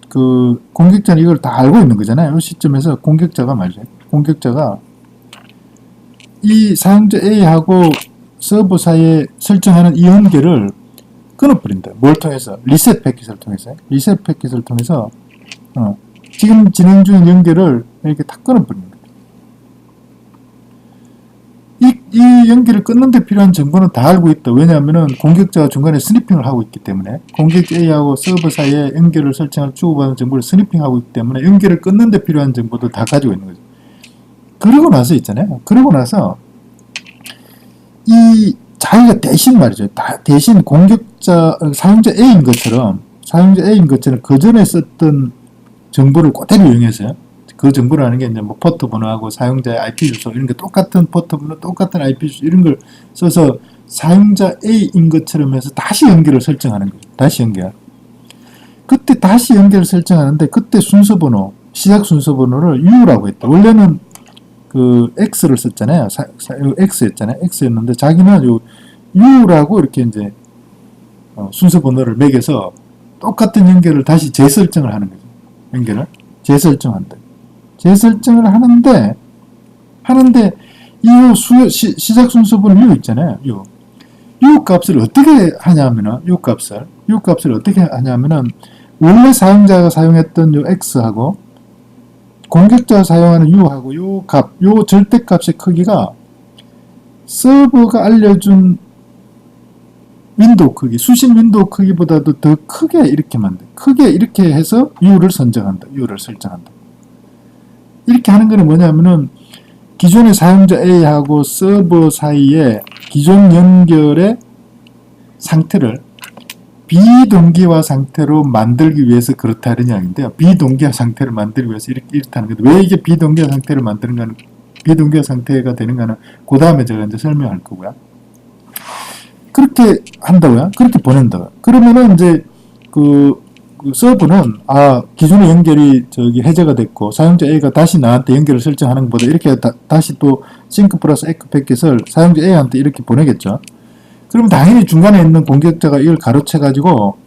그 공격자는 이걸 다 알고 있는 거잖아요. 요 시점에서 공격자가 이 사용자 A하고 서버 사이에 설정하는 이 연결을 끊어버린다. 뭘 통해서? 리셋 패킷을 통해서 지금 진행 중인 연결을 이렇게 다 끊어버립니다. 이 연결을 끊는 데 필요한 정보는 다 알고 있다. 왜냐하면 공격자가 중간에 스니핑을 하고 있기 때문에, 공격자 A하고 서버 사이에 연결을 설정할 주고받은 정보를 스니핑하고 있기 때문에 연결을 끊는 데 필요한 정보도 다 가지고 있는 거죠. 그러고 나서 이 자기가 대신 말이죠. 대신 사용자 A인 것처럼 그 전에 썼던 정보를 그대로 이용해서요. 그 정보라는 게 이제 뭐 포트 번호하고 사용자의 IP 주소 이런 게 똑같은 포트 번호, 똑같은 IP 주소 이런 걸 써서 사용자 A인 것처럼 해서 다시 연결을 설정하는 거죠. 다시 연결. 그때 다시 연결을 설정하는데, 그때 순서 번호, 시작 순서 번호를 U라고 했다. 원래는 그 X를 썼잖아요. X였는데 자기는 요 U라고 이렇게 이제 순서 번호를 매겨서 똑같은 연결을 다시 재설정을 하는 거죠. 연결을 재설정한다. 재설정을 하는데 이 시작 순서 번호 U 있잖아요. U 값을 어떻게 하냐면은 원래 사용자가 사용했던 요 X하고 공격자가 사용하는 U하고 요 절대값의 크기가 서버가 알려준 윈도우 크기, 수신 윈도우 크기보다도 더 크게 이렇게 해서 U를 설정한다. 이렇게 하는 거는 뭐냐면은 기존의 사용자 A하고 서버 사이에 기존 연결의 상태를 비동기화 상태로 만들기 위해서 그렇다 이런 이야기인데요. 비동기화 상태를 만들기 위해서 이렇게 하는 건데, 왜 이게 비동기화 상태를 만드는가는, 비동기화 상태가 되는가는 그 다음에 제가 이제 설명할 거고요. 그렇게 한다고요? 그렇게 보낸다고요? 그러면은 이제 그 서버는 기존의 연결이 해제가 됐고 사용자 A가 다시 나한테 연결을 설정하는 것보다 이렇게 다시 또 싱크 플러스 에코 패킷을 사용자 A한테 이렇게 보내겠죠. 그럼 당연히 중간에 있는 공격자가 이걸 가로채 가지고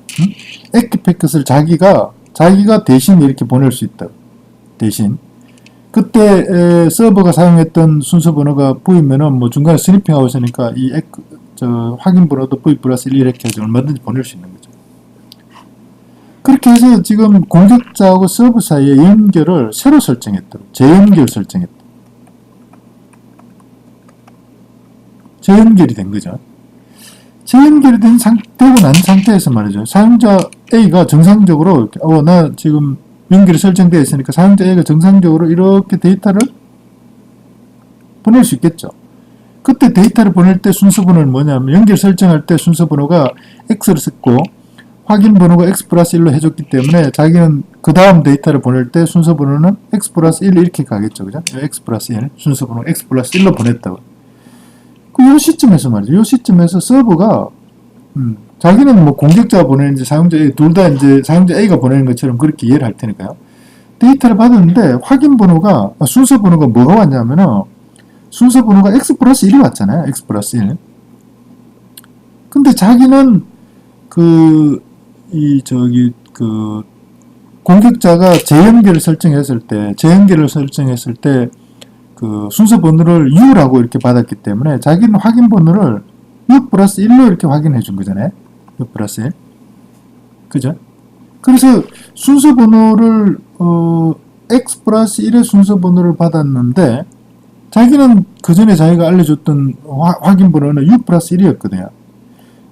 에코 패킷을 자기가 대신 이렇게 보낼 수 있다. 대신 그때 서버가 사용했던 순서 번호가 보이면은 뭐 중간에 스니핑하고 있으니까 이 확인 번호도 V 플러스 1 이렇게 해서 얼마든지 보낼 수 있는 거죠. 그렇게 해서 지금 공격자하고 서버 사이의 연결을 새로 설정했도록 재연결 설정했다. 재연결이 된 거죠. 재연결이 되고 난 상태에서 말이죠. 사용자 A가 정상적으로 나 지금 연결이 설정되어 있으니까 사용자 A가 정상적으로 이렇게 데이터를 보낼 수 있겠죠. 그때 데이터를 보낼 때 순서 번호는 뭐냐면 연결 설정할 때 순서 번호가 X를 썼고 확인 번호가 X 플러스 1로 해줬기 때문에 자기는 그 다음 데이터를 보낼 때 순서 번호는 X 플러스 1 이렇게 가겠죠. 그죠? X 플러스 1 순서 번호 X 플러스 1로 보냈다고. 요 시점에서 말이죠. 요 시점에서 서버가 자기는 뭐 공격자가 보내는지 사용자 A 둘 다 이제 사용자 A가 보내는 것처럼 그렇게 이해를 할 테니까요. 데이터를 받았는데 확인 번호가 순서 번호가 뭐가 왔냐면은 순서 번호가 X 플러스 1이 왔잖아요. X 플러스 1. 근데 자기는 공격자가 재연결을 설정했을 때 그 순서 번호를 U라고 이렇게 받았기 때문에 자기는 확인 번호를 U 플러스 1로 이렇게 확인해 준 거잖아요. U 플러스 1. 그죠? 그래서 순서 번호를, X 플러스 1의 순서 번호를 받았는데, 자기는 그 전에 자기가 알려줬던 확인 번호는 U 플러스 1이었거든요.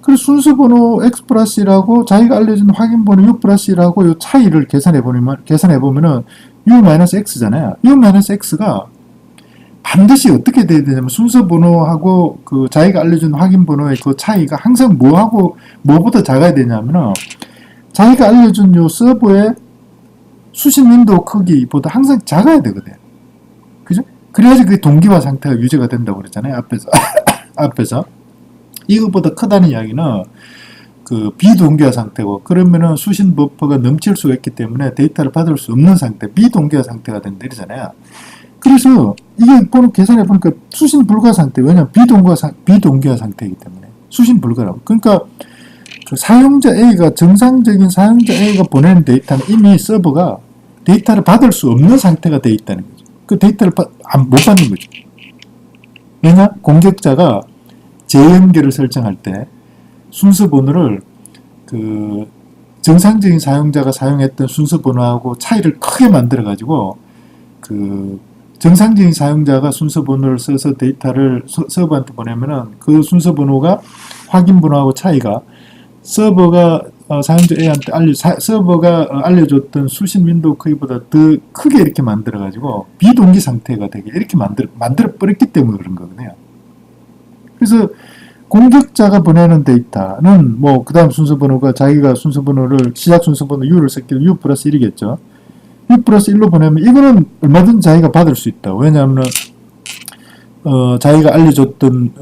그래서 순서 번호 X 플러스 1하고 자기가 알려준 확인 번호 U 플러스 1하고 이 차이를 계산해보면은 U 마이너스 X잖아요. U 마이너스 X가 반드시 어떻게 돼야 되냐면 순서 번호하고 그 자기가 알려준 확인 번호의 그 차이가 항상 뭐보다 작아야 되냐면은 자기가 알려준 요 서버의 수신 윈도우 크기보다 항상 작아야 되거든요. 그죠? 그래야지 그 동기화 상태가 유지가 된다고 그랬잖아요. 앞에서. 이것보다 크다는 이야기는 그 비동기화 상태고 그러면은 수신 버퍼가 넘칠 수가 있기 때문에 데이터를 받을 수 없는 상태, 비동기화 상태가 된다 이러잖아요. 그래서 이게 계산해 보니까 수신 불가 상태, 왜냐면 비동기화 상태이기 때문에 수신 불가라고. 그러니까 그 정상적인 사용자 A가 보내는 데이터는 이미 서버가 데이터를 받을 수 없는 상태가 되어 있다는 거죠. 그 데이터를 못 받는 거죠. 왜냐? 공격자가 재연결을 설정할 때 순서 번호를 그 정상적인 사용자가 사용했던 순서 번호하고 차이를 크게 만들어 가지고 그 정상적인 사용자가 순서 번호를 써서 데이터를 서버한테 보내면은 그 순서 번호가 확인 번호하고 차이가 서버가 사용자 A한테 서버가 알려줬던 수신 윈도우 크기보다 더 크게 이렇게 만들어 가지고 비동기 상태가 되게 이렇게 만들어 버렸기 때문에 그런 거거든요. 그래서 공격자가 보내는 데이터는 뭐 그 다음 순서 번호가 자기가 순서 번호를 시작 순서 번호 U를 썼기에 U 플러스 1이겠죠. U 플러스 1로 보내면 이거는 얼마든지 자기가 받을 수 있다. 왜냐하면 자기가 알려줬던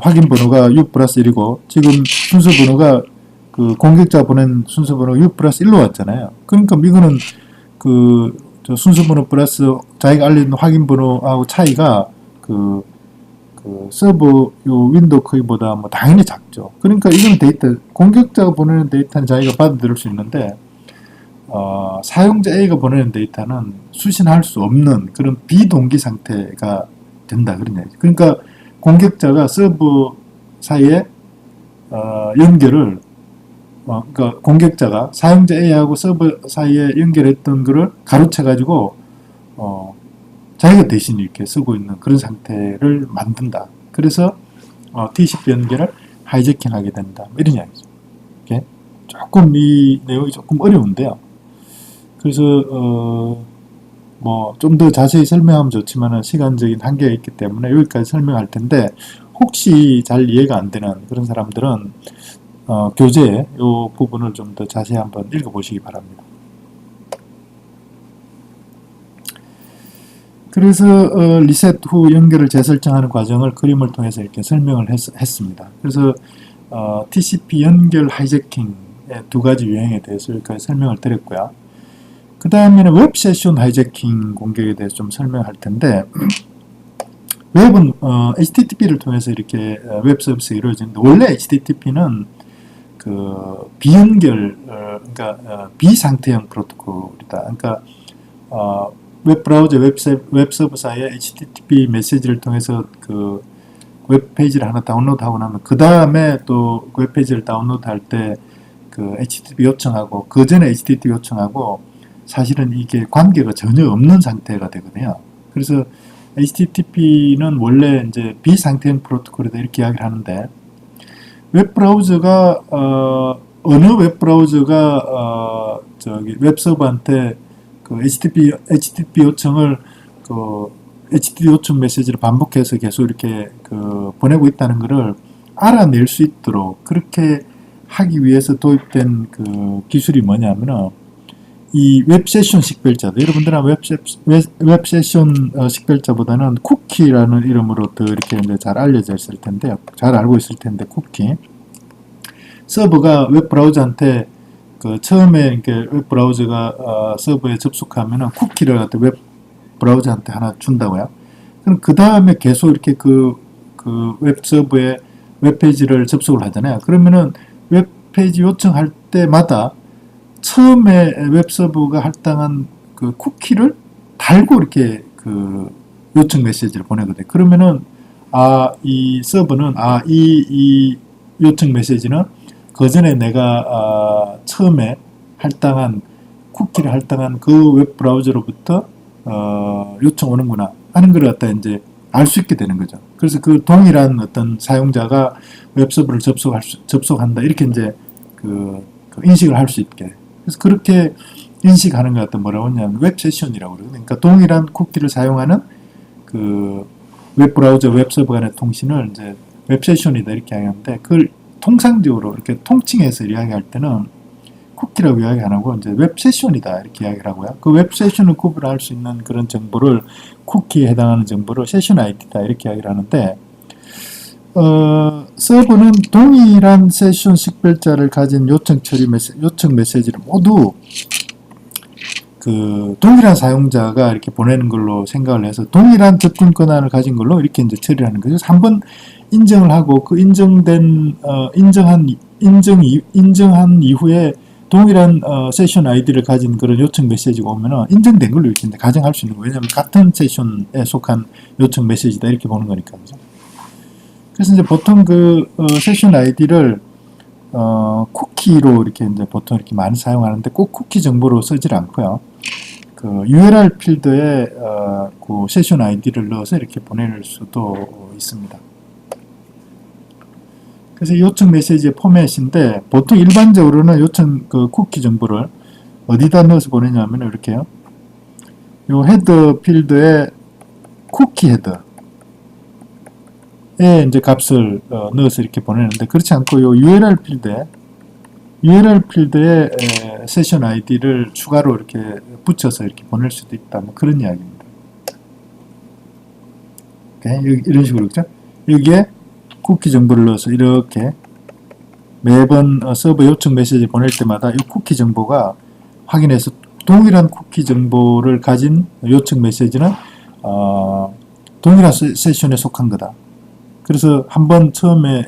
확인 번호가 U 플러스 1이고 지금 순서 번호가 그 공격자가 보낸 순서 번호가 U 플러스 1로 왔잖아요. 그러니까 이거는 저 순서 번호 플러스 자기가 알려준 확인 번호하고 차이가 그 서버 요 윈도우 크기보다 뭐 당연히 작죠. 그러니까 이건 공격자가 보내는 데이터는 자기가 받아들일 수 있는데 사용자 A가 보내는 데이터는 수신할 수 없는 그런 비동기 상태가 된다 그런 얘기죠. 그러니까 공격자가 서버 사이에 연결을 그러니까 공격자가 사용자 A하고 서버 사이에 연결했던 거를 가로채 가지고 자기가 대신 이렇게 쓰고 있는 그런 상태를 만든다. 그래서 TCP 연결을 하이제킹하게 된다. 이런 이야기죠. 이렇게 조금 이 내용이 조금 어려운데요. 그래서 뭐 좀 더 자세히 설명하면 좋지만 시간적인 한계가 있기 때문에 여기까지 설명할 텐데 혹시 잘 이해가 안 되는 그런 사람들은 교재 이 부분을 좀 더 자세히 한번 읽어보시기 바랍니다. 그래서 리셋 후 연결을 재설정하는 과정을 그림을 통해서 이렇게 설명을 했습니다. 그래서 TCP 연결 하이제킹의 두 가지 유형에 대해서 여기까지 설명을 드렸고요. 그 다음에는 웹 세션 하이제킹 공격에 대해서 좀 설명할 텐데, 웹은 HTTP를 통해서 이렇게 웹 서비스가 이루어지는데, 원래 HTTP는 그 비연결, 그러니까 비상태형 프로토콜이다. 그러니까 웹 브라우저, 웹 서버 사이에 HTTP 메시지를 통해서 그 웹 페이지를 하나 다운로드하고 나면 그 다음에 또 웹 페이지를 다운로드할 때 그 HTTP 요청하고 그 전에 HTTP 요청하고 사실은 이게 관계가 전혀 없는 상태가 되거든요. 그래서 HTTP는 원래 이제 비상태형 프로토콜이다 이렇게 이야기를 하는데, 웹 브라우저가 어느 웹 브라우저가 저기 웹 서버한테 그 HTTP 요청을 그 HTTP 요청 메시지를 반복해서 계속 이렇게 그 보내고 있다는 것을 알아낼 수 있도록 그렇게 하기 위해서 도입된 그 기술이 뭐냐면은 이 웹 세션 식별자도, 여러분들은 웹 세션 식별자보다는 쿠키라는 이름으로 더 이렇게 이제 잘 알려져 있을 텐데, 잘 알고 있을 텐데, 쿠키. 서버가 웹 브라우저한테 그 처음에 이렇게 웹 브라우저가 서버에 접속하면은 쿠키를 갖다 웹 브라우저한테 하나 준다고요. 그럼 그 다음에 계속 이렇게 그 웹 서버에 웹 페이지를 접속을 하잖아요. 그러면은 웹 페이지 요청할 때마다 처음에 웹 서버가 할당한 그 쿠키를 달고 이렇게 그 요청 메시지를 보내거든요. 그러면은 이 서버는 이 요청 메시지는 그 전에 내가 처음에 할당한 쿠키를 할당한 그 웹 브라우저로부터 요청 오는구나 하는 걸 갖다 이제 알 수 있게 되는 거죠. 그래서 그 동일한 어떤 사용자가 웹 서버를 접속한다 이렇게 이제 그 인식을 할 수 있게. 그래서 그렇게 인식하는 것 같다 뭐라고 하냐면 웹 세션이라고 그러거든요. 그러니까 동일한 쿠키를 사용하는 그 웹 브라우저, 웹 서버 간의 통신을 이제 웹 세션이다 이렇게 이야기하는데, 그걸 통상적으로 이렇게 통칭해서 이야기할 때는 쿠키라고 이야기 안 하고 이제 웹 세션이다 이렇게 이야기를 하고요. 그 웹 세션을 구분할 수 있는 그런 정보를, 쿠키에 해당하는 정보를 세션 아이디다 이렇게 이야기를 하는데, 서버는 동일한 세션 식별자를 가진 요청 메시지를 모두 그 동일한 사용자가 이렇게 보내는 걸로 생각을 해서 동일한 접근 권한을 가진 걸로 이렇게 이제 처리를 하는 거죠. 한번 인정을 하고 그 인정한 이후에 동일한 세션 아이디를 가진 그런 요청 메시지가 오면은 인정된 걸로 이렇게 가정할 수 있는 거예요. 왜냐하면 같은 세션에 속한 요청 메시지다 이렇게 보는 거니까. 그죠? 그래서 이제 보통 그 세션 아이디를 쿠키로 이렇게 이제 보통 이렇게 많이 사용하는데, 꼭 쿠키 정보로 쓰질 않고요. 그 URL 필드에 그 세션 아이디를 넣어서 이렇게 보낼 수도 있습니다. 그래서 요청 메시지의 포맷인데, 보통 일반적으로는 요청 그 쿠키 정보를 어디다 넣어서 보내냐면 이렇게요. 요 헤더 필드에 쿠키 헤더에 이제 값을 넣어서 이렇게 보내는데, 그렇지 않고 요 URL 필드에 세션 아이디를 추가로 이렇게 붙여서 이렇게 보낼 수도 있다. 뭐 그런 이야기입니다. 오케이? 이런 식으로, 그죠? 여기에 쿠키 정보를 넣어서 이렇게 매번 서버 요청 메시지 보낼 때마다 이 쿠키 정보가 확인해서 동일한 쿠키 정보를 가진 요청 메시지는 동일한 세션에 속한 거다. 그래서 한번 처음에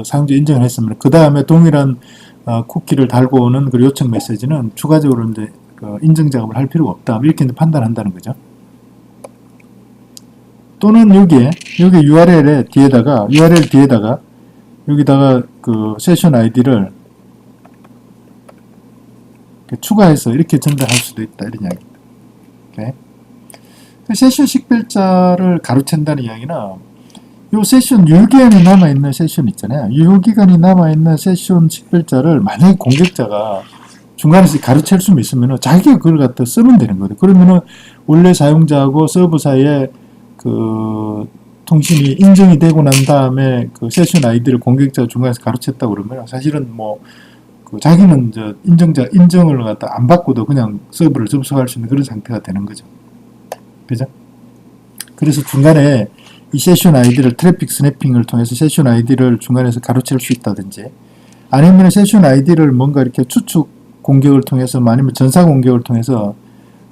사용자 인정을 했으면 그 다음에 동일한 쿠키를 달고 오는 그 요청 메시지는 추가적으로 이제 인증 작업을 할 필요가 없다. 이렇게 이제 판단한다는 거죠. 또는 여기 URL 뒤에다가 여기다가 그 세션 아이디를 추가해서 이렇게 전달할 수도 있다. 이런 이야기입니다. 오케이? 세션 식별자를 가로챈다는 이야기는 요 세션 유효기간이 남아있는 세션 있잖아요. 유효기간이 남아있는 세션 식별자를 만약에 공격자가 중간에서 가로챌 수 있으면 자기가 그걸 갖다 쓰면 되는 거예요. 그러면은 원래 사용자하고 서버 사이에 그 통신이 인정이 되고 난 다음에 그 세션 아이디를 공격자가 중간에서 가로챘다고 그러면 사실은 뭐 그 자기는 인정을 갖다 안 받고도 그냥 서버를 접속할 수 있는 그런 상태가 되는 거죠. 그죠? 그래서 중간에 이 세션 아이디를 트래픽 스냅핑을 통해서 세션 아이디를 중간에서 가로챌 수 있다든지, 아니면 세션 아이디를 뭔가 이렇게 추측 공격을 통해서, 아니면 전사 공격을 통해서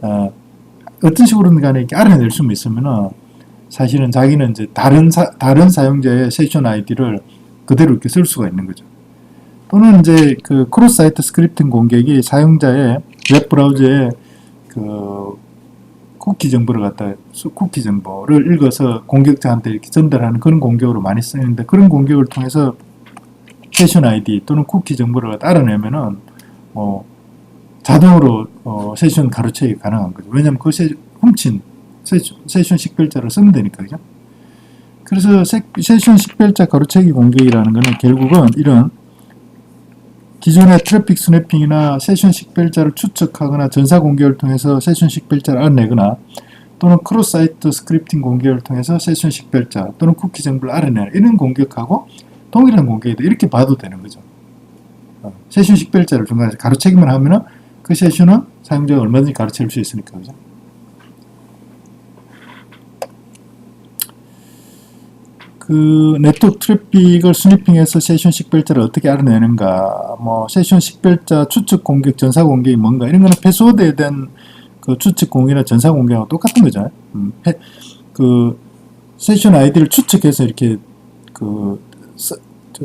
어떤 식으로든 간에 이렇게 알아낼 수만 있으면은 사실은 자기는 이제 다른 사용자의 세션 아이디를 그대로 이렇게 쓸 수가 있는 거죠. 또는 이제 그 크로스 사이트 스크립팅 공격이 사용자의 웹 브라우저의 그 쿠키 정보를 읽어서 공격자한테 이렇게 전달하는 그런 공격으로 많이 쓰이는데, 그런 공격을 통해서 세션 아이디 또는 쿠키 정보를 알아내면은 자동으로 세션 가로채기 가능한 거죠. 왜냐하면 그 훔친 세션 식별자를 쓰면 되니까, 그죠? 그래서 세션 식별자 가로채기 공격이라는 거는 결국은 이런 기존의 트래픽 스냅핑이나 세션 식별자를 추측하거나 전사 공격을 통해서 세션 식별자를 알아내거나, 또는 크로스 사이트 스크립팅 공격을 통해서 세션 식별자 또는 쿠키 정보를 알아내는 이런 공격하고 동일한 공격이다, 이렇게 봐도 되는 거죠. 세션 식별자를 중간에 가로채기만 하면은 그 세션은 사용자가 얼마든지 가로챌 수 있으니까, 그죠? 그 네트워크 트래픽을 스니핑해서 세션 식별자를 어떻게 알아내는가, 세션 식별자 추측 공격, 전사 공격이 뭔가, 이런 거는 패스워드에 대한 그 추측 공격이나 전사 공격하고 똑같은 거죠. 그 세션 아이디를 추측해서 이렇게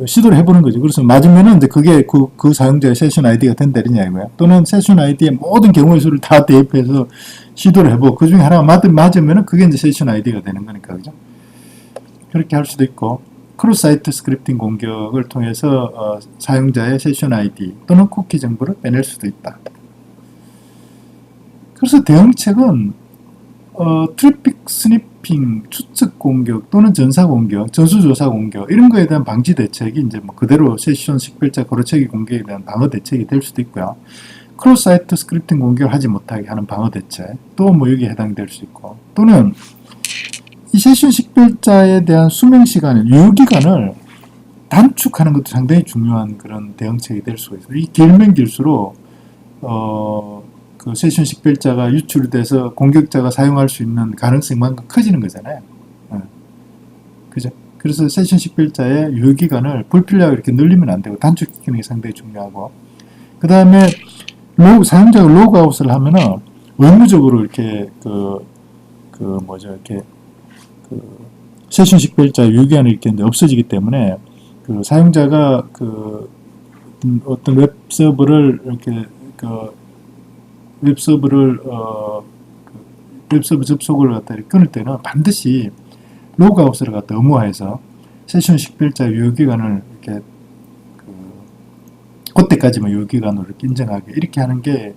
시도를 해보는 거죠. 그래서 맞으면은 이제 그게 그 사용자의 세션 아이디가 된다, 이런 이야기고요. 또는 세션 아이디의 모든 경우의 수를 다 대입해서 시도를 해보고 그 중에 하나가 맞으면은 그게 이제 세션 아이디가 되는 거니까, 그죠? 그렇게 할 수도 있고, 크로스 사이트 스크립팅 공격을 통해서 사용자의 세션 아이디 또는 쿠키 정보를 빼낼 수도 있다. 그래서 대응책은 트래픽 스니핑, 추측 공격 또는 전사 공격, 전수조사 공격, 이런 거에 대한 방지 대책이 이제 그대로 세션 식별자 가로채기 공격에 대한 방어 대책이 될 수도 있고요. 크로스 사이트 스크립팅 공격을 하지 못하게 하는 방어 대책, 또 여기에 해당될 수 있고, 또는 이 세션 식별자에 대한 수명 시간을, 유효기간을 단축하는 것도 상당히 중요한 그런 대응책이 될 수가 있어요. 이 길면 길수록 그 세션 식별자가 유출돼서 공격자가 사용할 수 있는 가능성만큼 커지는 거잖아요. 그죠? 그래서 세션 식별자의 유효기간을 불필요하게 이렇게 늘리면 안 되고 단축시키는 게 상당히 중요하고, 그 다음에 사용자가 로그아웃을 하면은 의무적으로 이렇게 이렇게 세션 식별자 유효기간이 이렇게 없어지기 때문에 그 사용자가 어떤 웹 서버를 이렇게 웹 서버 접속을 갖다 이렇게 끊을 때는 반드시 로그아웃을 갖다 의무화해서 세션 식별자 유효기간을 이렇게 그때까지만 유효기간으로 이렇게 인정하게, 이렇게 하는 게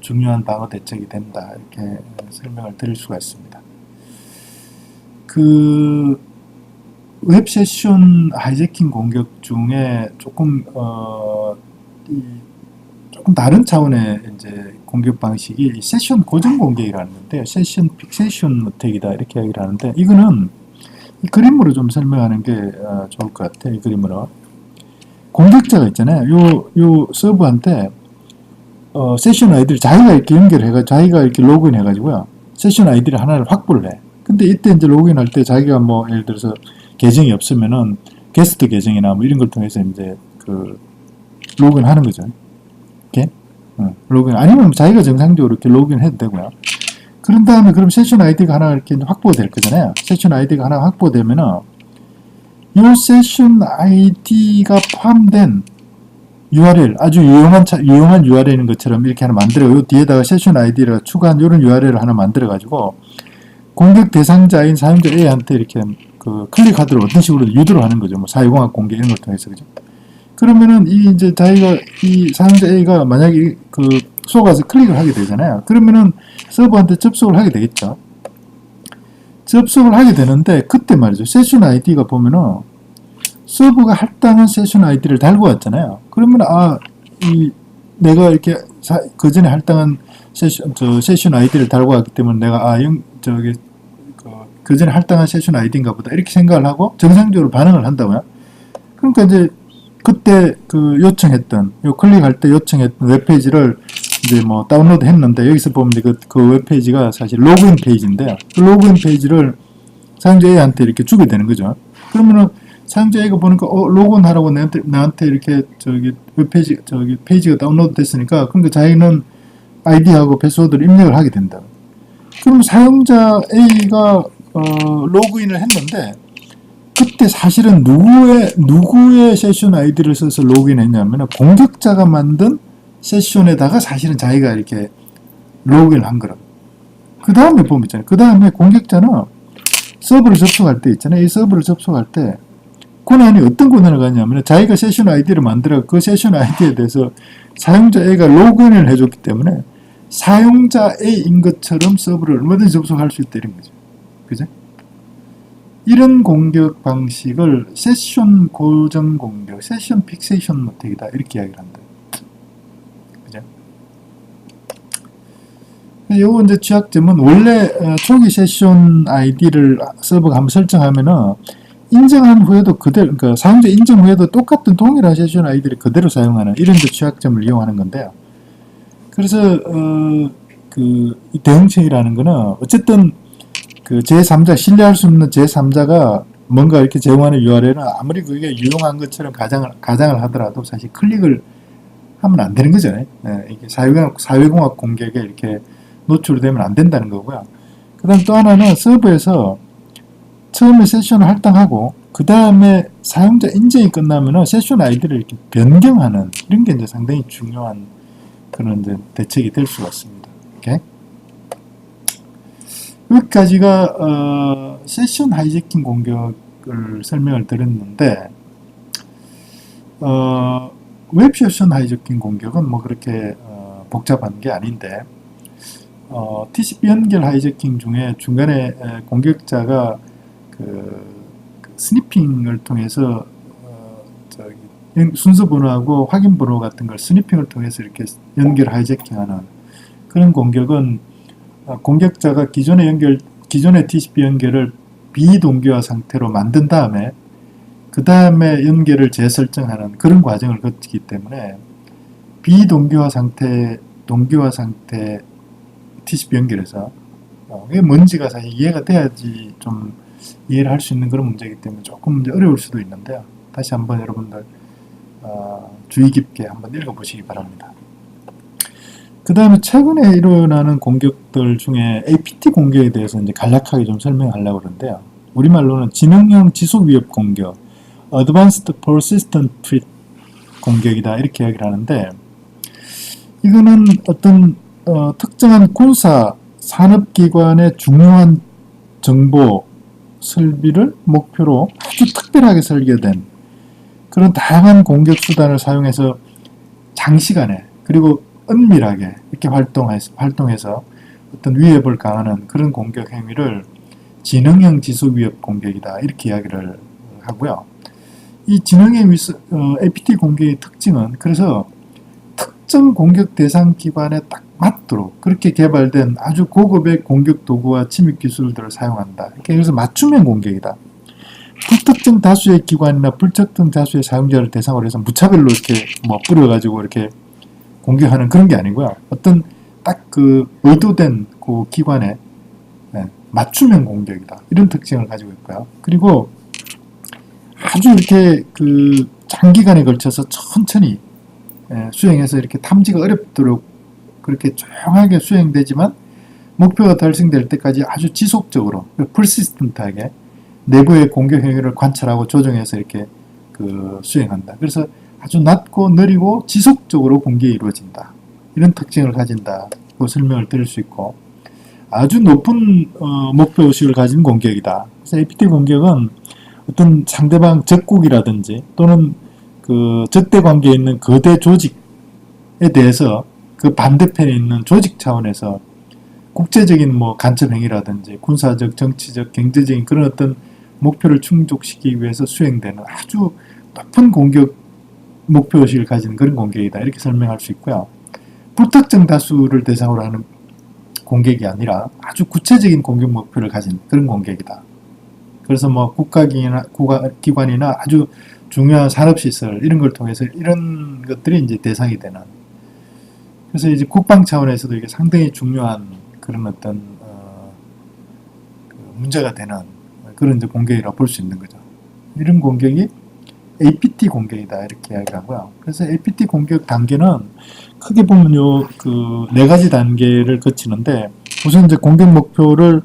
중요한 방어 대책이 된다, 이렇게 설명을 드릴 수가 있습니다. 그 웹 세션 하이제킹 공격 중에 조금 다른 차원의 이제 공격 방식이 세션 고정 공격이라는 건데, 세션 픽세이션 어택이다, 이렇게 얘기를 하는데, 이거는 이 그림으로 좀 설명하는 게 좋을 것 같아요. 이 그림으로 공격자가 있잖아요. 요 서버한테 세션 아이디를 자기가 이렇게 연결해가지고 자기가 이렇게 로그인 해가지고요, 세션 아이디를 하나를 확보를 해. 근데 이때 이제 로그인할 때 자기가 예를 들어서 계정이 없으면은 게스트 계정이나 이런 걸 통해서 이제 로그인 하는 거죠. 이렇게 로그인, 아니면 자기가 정상적으로 이렇게 로그인 해도 되고요. 그런 다음에 그럼 세션 아이디가 하나 이렇게 확보될 거잖아요. 세션 아이디가 하나 확보되면은 이 세션 아이디가 포함된 URL, 아주 유용한 URL인 것처럼 이렇게 하나 만들어, 요 뒤에다가 세션 아이디를 추가한 이런 URL을 하나 만들어 가지고 공격 대상자인 사용자 A한테 이렇게 클릭하도록 어떤 식으로 유도를 하는 거죠. 420학 공개 이런 걸 통해서, 그죠? 그러면은 이제 이 사용자 A가 만약에 속아서 클릭을 하게 되잖아요. 그러면은 서버한테 접속을 하게 되겠죠. 접속을 하게 되는데, 그때 말이죠, 세션 아이디가 보면은 서버가 할당한 세션 아이디를 달고 왔잖아요. 그러면 내가 이렇게 그 전에 할당한 세션 아이디를 달고 왔기 때문에 내가 그 전에 할당한 세션 아이디인가 보다, 이렇게 생각을 하고 정상적으로 반응을 한다고요. 그러니까 이제 그때 클릭할 때 요청했던 웹페이지를 이제 다운로드 했는데, 여기서 보면 그 웹페이지가 사실 로그인 페이지인데요. 그 로그인 페이지를 사용자 A한테 이렇게 주게 되는 거죠. 그러면은 사용자 A가 보니까 로그인하라고 나한테 이렇게 저기 웹페이지 저기 페이지가 다운로드 됐으니까 그러니까 자기는 아이디하고 패스워드를 입력을 하게 된다. 그러면 사용자 A가 로그인을 했는데 그때 사실은 누구의 세션 아이디를 써서 로그인했냐면 공격자가 만든 세션에다가 사실은 자기가 이렇게 로그인을 한 거라. 그 다음에 보면 있잖아요. 그 다음에 공격자는 서버를 접속할 때 있잖아요. 이 서버를 접속할 때 권한이 어떤 권한을 갖냐면 자기가 세션 아이디를 만들어 그 세션 아이디에 대해서 사용자 A가 로그인을 해줬기 때문에 사용자 A인 것처럼 서버를 얼마든지 접속할 수 있다 이런 거죠. 그죠? 이런 공격 방식을 세션 고정 공격, 세션 픽세이션 어택이다 이렇게 이야기를 한다. 그죠? 요거 이제 취약점은 원래 초기 세션 아이디를 서버가 한번 설정하면은 인정한 후에도 그대로, 그러니까 사용자 인정 후에도 똑같은 동일한 세션 아이디를 그대로 사용하는 이런 취약점을 이용하는 건데요. 그래서 그 대응체이라는 거는 어쨌든 그 제3자 신뢰할 수 없는 제3자가 뭔가 이렇게 제공하는 URL은 아무리 그게 유용한 것처럼 가장을 하더라도 사실 클릭을 하면 안 되는 거죠. 이게 사회공학 공격에 이렇게 노출되면 안 된다는 거고요. 그 다음 또 하나는 서버에서 처음에 세션을 할당하고 그 다음에 사용자 인증이 끝나면 세션 아이디를 이렇게 변경하는 이런 게 이제 상당히 중요한 그런 이제 대책이 될 수가 있습니다. 오케이? 여기까지가 세션 하이제킹 공격을 설명을 드렸는데 웹 세션 하이제킹 공격은 뭐 그렇게 복잡한 게 아닌데 TCP 연결 하이제킹 중에 중간에 공격자가 그 스니핑을 통해서 순서 번호하고 확인 번호 같은 걸 스니핑을 통해서 이렇게 연결 하이제킹하는 그런 공격은 공격자가 기존의 TCP 연결을 비동기화 상태로 만든 다음에 그 다음에 연결을 재설정하는 그런 과정을 거치기 때문에 비동기화 상태, 동기화 상태 TCP 연결에서 이게 뭔지가 사실 이해가 돼야지 좀 이해를 할 수 있는 그런 문제이기 때문에 조금 어려울 수도 있는데요. 다시 한번 여러분들 주의 깊게 한번 읽어보시기 바랍니다. 그 다음에 최근에 일어나는 공격들 중에 APT 공격에 대해서 이제 간략하게 좀 설명하려고 그러는데요. 우리말로는 지능형 지속 위협 공격, Advanced Persistent Threat 공격이다 이렇게 이야기를 하는데 이거는 어떤 특정한 군사 산업기관의 중요한 정보 설비를 목표로 아주 특별하게 설계된 그런 다양한 공격 수단을 사용해서 장시간에 그리고 은밀하게 이렇게 활동해서 어떤 위협을 가하는 그런 공격 행위를 지능형 지속 위협 공격이다 이렇게 이야기를 하고요. 이 지능형 APT 공격의 특징은 그래서 특정 공격 대상 기관에 딱 맞도록 그렇게 개발된 아주 고급의 공격 도구와 침입 기술들을 사용한다. 그래서 맞춤형 공격이다. 불특정 다수의 기관이나 불특정 다수의 사용자를 대상으로 해서 무차별로 이렇게 뭐 뿌려가지고 이렇게 공격하는 그런 게 아니고요. 어떤 딱 그 의도된 그 기관에 맞춤형 공격이다. 이런 특징을 가지고 있고요. 그리고 아주 이렇게 그 장기간에 걸쳐서 천천히 수행해서 이렇게 탐지가 어렵도록 그렇게 조용하게 수행되지만 목표가 달성될 때까지 아주 지속적으로 persistent하게 내부의 공격 행위를 관찰하고 조정해서 이렇게 그 수행한다. 그래서 아주 낮고 느리고 지속적으로 공격이 이루어진다. 이런 특징을 가진다고 설명을 드릴 수 있고 아주 높은 목표의식을 가진 공격이다. 그래서 APT 공격은 어떤 상대방 적국이라든지 또는 그 적대 관계에 있는 거대 조직에 대해서 그 반대편에 있는 조직 차원에서 국제적인 뭐 간첩 행위라든지 군사적, 정치적, 경제적인 그런 어떤 목표를 충족시키기 위해서 수행되는 아주 높은 공격 목표의식을 가진 그런 공격이다. 이렇게 설명할 수 있고요. 불특정 다수를 대상으로 하는 공격이 아니라 아주 구체적인 공격 목표를 가진 그런 공격이다. 그래서 뭐 국가기관이나 아주 중요한 산업시설 이런 걸 통해서 이런 것들이 이제 대상이 되는 그래서 이제 국방 차원에서도 이게 상당히 중요한 그런 어떤 문제가 되는 그런 이제 공격이라고 볼 수 있는 거죠. 이런 공격이 APT 공격이다 이렇게 이야기하고요. 그래서 APT 공격 단계는 크게 보면 요 그 네 가지 단계를 거치는데, 우선 이제 공격 목표를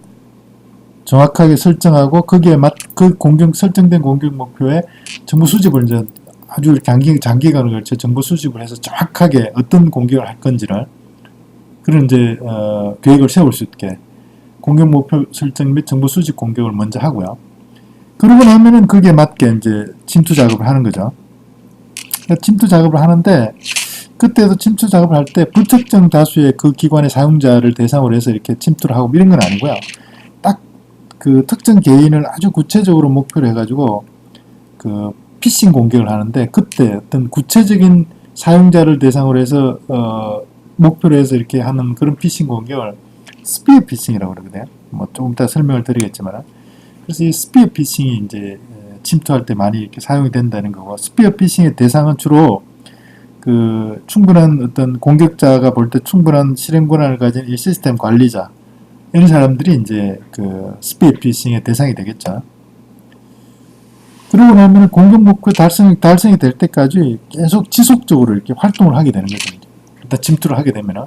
정확하게 설정하고 거기에 그 설정된 공격 목표에 정보 수집을 이제 아주 장기간을 걸쳐 정보 수집을 해서 정확하게 어떤 공격을 할 건지를 그런 이제 계획을 세울 수 있게 공격 목표 설정 및 정보 수집 공격을 먼저 하고요. 그러고 나면은 거기에 맞게 이제 침투 작업을 하는 거죠. 그러니까 침투 작업을 하는데, 그때도 침투 작업을 할 때 불특정 다수의 그 기관의 사용자를 대상으로 해서 이렇게 침투를 하고 이런 건 아니고요. 딱 그 특정 개인을 아주 구체적으로 목표로 해가지고 그 피싱 공격을 하는데, 그때 어떤 구체적인 사용자를 대상으로 해서 목표로 해서 이렇게 하는 그런 피싱 공격을 스피어 피싱이라고 그러거든요. 뭐 조금 이따 설명을 드리겠지만, 그래서 이 스피어 피싱이 이제 침투할 때 많이 이렇게 사용이 된다는 거고, 스피어 피싱의 대상은 주로 그 충분한 어떤 공격자가 볼 때 충분한 실행 권한을 가진 이 시스템 관리자, 이런 사람들이 이제 그 스피어 피싱의 대상이 되겠죠. 그러고 나면 공격 목표 달성이 될 때까지 계속 지속적으로 이렇게 활동을 하게 되는 거죠. 일단 침투를 하게 되면은.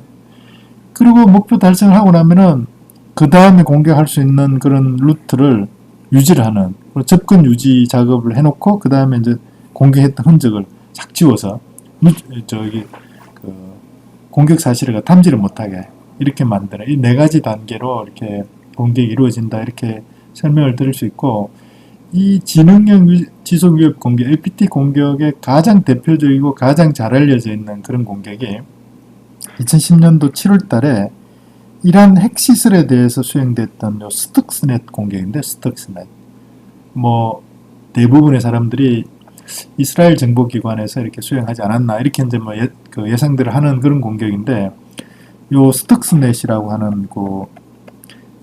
그리고 목표 달성을 하고 나면은 그 다음에 공격할 수 있는 그런 루트를 유지를 하는, 접근 유지 작업을 해놓고 그 다음에 이제 공격했던 흔적을 싹 지워서 그 공격 사실을 탐지를 못하게 이렇게 만드는 이 네 가지 단계로 이렇게 공격이 이루어진다 이렇게 설명을 드릴 수 있고, 이 지능형 지속 위협 공격, APT 공격의 가장 대표적이고 가장 잘 알려져 있는 그런 공격이 2010년도 7월 달에 이란 핵시설에 대해서 수행됐던 요 스톡스넷 공격인데, 스톡스넷. 뭐 대부분의 사람들이 이스라엘 정보기관에서 이렇게 수행하지 않았나 이렇게 이제 뭐 예상들을 하는 그런 공격인데, 요 스톡스넷이라고 하는 그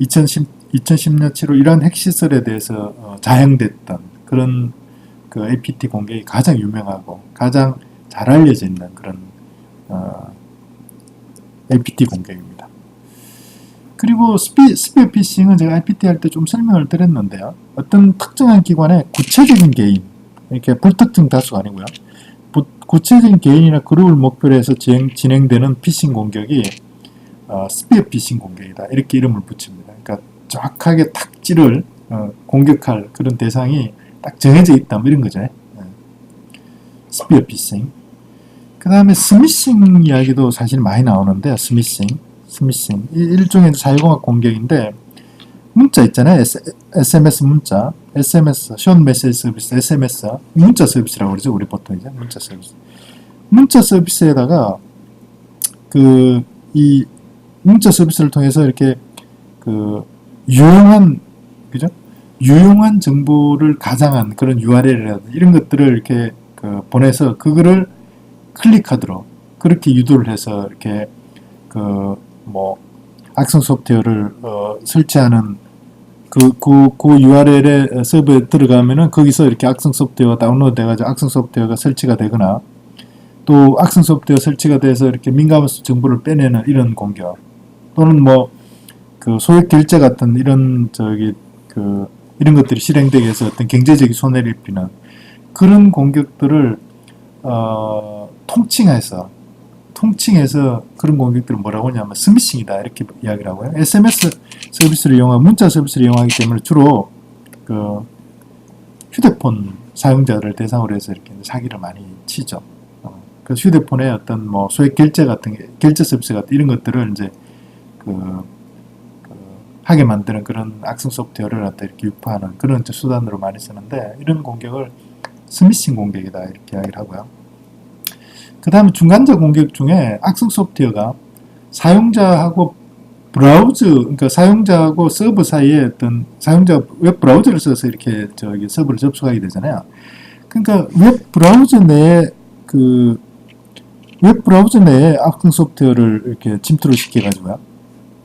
2010년 7월 이란 핵시설에 대해서 자행됐던 그런 그 APT 공격이 가장 유명하고 가장 잘 알려져 있는 그런 APT 공격입니다. 그리고 스피어 피싱은 제가 IPT 할 때 좀 설명을 드렸는데요. 어떤 특정한 기관의 구체적인 개인, 이렇게 불특정 다수가 아니고요. 구체적인 개인이나 그룹을 목표로 해서 진행되는 피싱 공격이 스피어 피싱 공격이다. 이렇게 이름을 붙입니다. 그러니까 정확하게 탁지를 공격할 그런 대상이 딱 정해져 있다. 뭐 이런 거죠. 스피어 피싱. 그 다음에 스미싱 이야기도 사실 많이 나오는데, 스미싱. 일종의 자유공학 공격인데, 문자 있잖아요. SMS 문자. SMS, 숏 메시지 서비스, SMS. 문자 서비스라고 그러죠. 우리 보통 이제 문자 서비스. 문자 서비스에다가 이 문자 서비스를 통해서 이렇게 유용한 정보를 가장한 그런 URL이라든지 이런 것들을 이렇게 보내서 그거를 클릭하도록 그렇게 유도를 해서 이렇게 악성 소프트웨어를 설치하는 그 URL에 서버에 들어가면은 거기서 이렇게 악성 소프트웨어가 다운로드 돼가지고 악성 소프트웨어가 설치가 되거나, 또 악성 소프트웨어 설치가 돼서 이렇게 민감한 정보를 빼내는 이런 공격, 또는 소액 결제 같은 이런 이런 것들이 실행되게 해서 어떤 경제적인 손해를 입히는 그런 공격들을 통칭해서 그런 공격들을 뭐라고 하냐면 스미싱이다 이렇게 이야기를 하고요. SMS 서비스를 이용하고 문자 서비스를 이용하기 때문에 주로 휴대폰 사용자를 대상으로 해서 이렇게 사기를 많이 치죠. 그 휴대폰에 어떤 소액 결제 같은 결제 서비스 같은 이런 것들을 이제 하게 만드는 그런 악성 소프트웨어를 갖다 이렇게 유포하는 그런 수단으로 많이 쓰는데, 이런 공격을 스미싱 공격이다 이렇게 이야기를 하고요. 그 다음에 중간자 공격 중에 악성 소프트웨어가 사용자하고 그러니까 사용자하고 서버 사이에 어떤 사용자가 웹 브라우저를 써서 이렇게 서버를 접속하게 되잖아요. 그러니까 웹 브라우저 내에 악성 소프트웨어를 이렇게 침투를 시켜가지고요.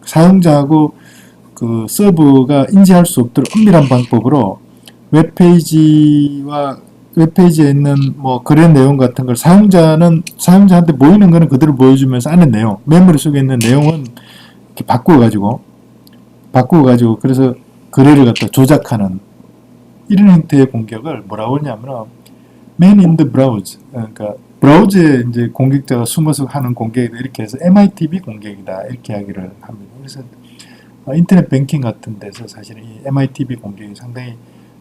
사용자하고 서버가 인지할 수 없도록 은밀한 방법으로 웹페이지에 있는 거래 내용 같은 걸 사용자한테 보이는 거는 그대로 보여주면서 안에 내용, 메모리 속에 있는 내용은 이렇게 바꾸어가지고 그래서 거래를 갖다 조작하는 이런 형태의 공격을 뭐라고 하냐면 Man in the Browse, 그러니까 브라우저에 이제 공격자가 숨어서 하는 공격이다 이렇게 해서 MITB 공격이다 이렇게 이야기를 합니다. 그래서 인터넷 뱅킹 같은 데서 사실은 이 MITB 공격이 상당히